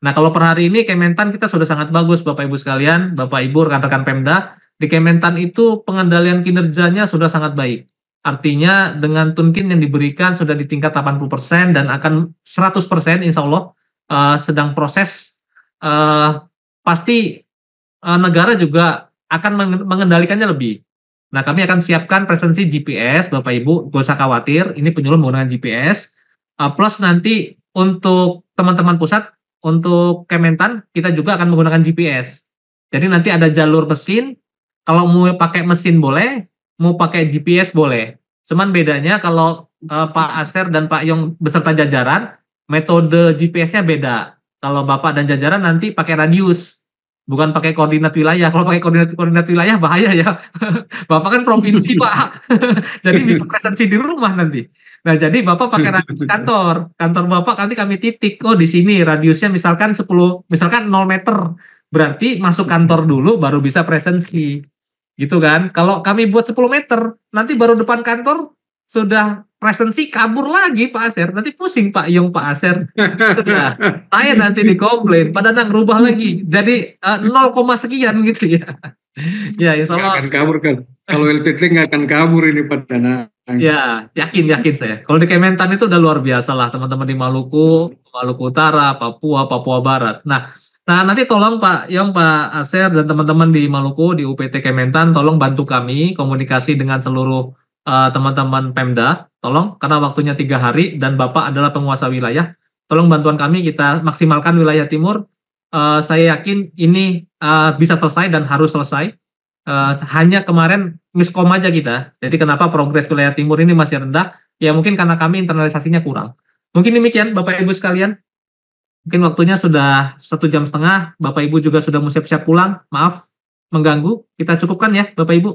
Nah, kalau per hari ini Kementan kita sudah sangat bagus Bapak Ibu sekalian, Bapak Ibu rekan-rekan Pemda. Di Kementan itu pengendalian kinerjanya sudah sangat baik. Artinya dengan tunkin yang diberikan sudah di tingkat 80% dan akan 100% insya Allah sedang proses. Pasti negara juga akan mengendalikannya lebih. Nah, kami akan siapkan presensi GPS, Bapak Ibu, gak usah khawatir, ini penyuluh menggunakan GPS. Plus nanti untuk teman-teman pusat, untuk Kementan, kita juga akan menggunakan GPS. Jadi nanti ada jalur mesin, kalau mau pakai mesin boleh, mau pakai GPS boleh. Cuman bedanya kalau Pak Aser dan Pak Yong beserta jajaran, metode GPS-nya beda. Kalau Bapak dan jajaran nanti pakai radius. Bukan pakai koordinat wilayah. Kalau pakai koordinat wilayah bahaya ya. Bapak kan provinsi Pak. Jadi bisa presensi di rumah nanti. Nah jadi Bapak pakai radius kantor. Kantor Bapak nanti kami titik. Oh di sini radiusnya misalkan 0 meter. Berarti masuk kantor dulu baru bisa presensi. Gitu kan. Kalau kami buat 10 meter. Nanti baru depan kantor sudah presensi kabur lagi Pak Aser. Nanti pusing Pak Yong, Pak Aser. Nah, saya nanti dikomplain. Pada nang rubah lagi. Jadi 0, sekian gitu ya. Ya, insya Nggak Allah. akan kabur kan. Kalau LTT nggak akan kabur ini Pak Danang. Ya, yakin saya. Kalau di Kementan itu udah luar biasa lah teman-teman di Maluku, Maluku Utara, Papua, Papua Barat. Nah, nanti tolong Pak Yong, Pak Aser dan teman-teman di Maluku di UPT Kementan, tolong bantu kami komunikasi dengan seluruh teman-teman Pemda. Tolong, karena waktunya 3 hari dan Bapak adalah penguasa wilayah. Tolong bantuan kami, kita maksimalkan wilayah timur. Saya yakin ini bisa selesai dan harus selesai. Hanya kemarin miskom aja kita. Jadi kenapa progres wilayah timur ini masih rendah? Ya mungkin karena kami internalisasinya kurang. Mungkin demikian Bapak Ibu sekalian. Mungkin waktunya sudah 1,5 jam. Bapak Ibu juga sudah mau siap-siap pulang. Maaf mengganggu. Kita cukupkan ya Bapak Ibu.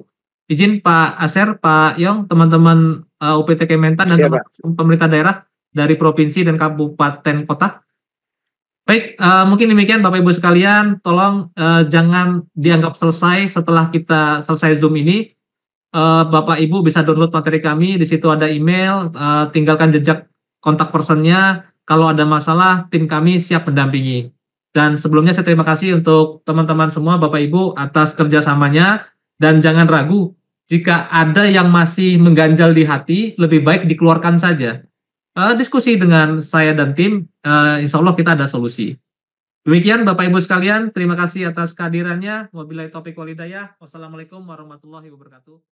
Izin Pak Aser, Pak Yong, teman-teman UPT Kementan dan teman-teman pemerintah daerah dari provinsi dan kabupaten kota. Baik, mungkin demikian Bapak Ibu sekalian. Tolong jangan dianggap selesai setelah kita selesai Zoom ini. Bapak Ibu bisa download materi kami. Di situ ada email. Tinggalkan jejak kontak personnya. Kalau ada masalah, tim kami siap mendampingi. Dan sebelumnya saya terima kasih untuk teman-teman semua, Bapak Ibu, atas kerjasamanya. Dan jangan ragu, jika ada yang masih mengganjal di hati, lebih baik dikeluarkan saja. Diskusi dengan saya dan tim, insya Allah kita ada solusi. Demikian Bapak Ibu sekalian, terima kasih atas kehadirannya. Wabillahi taufiq wal hidayah. Wassalamualaikum warahmatullahi wabarakatuh.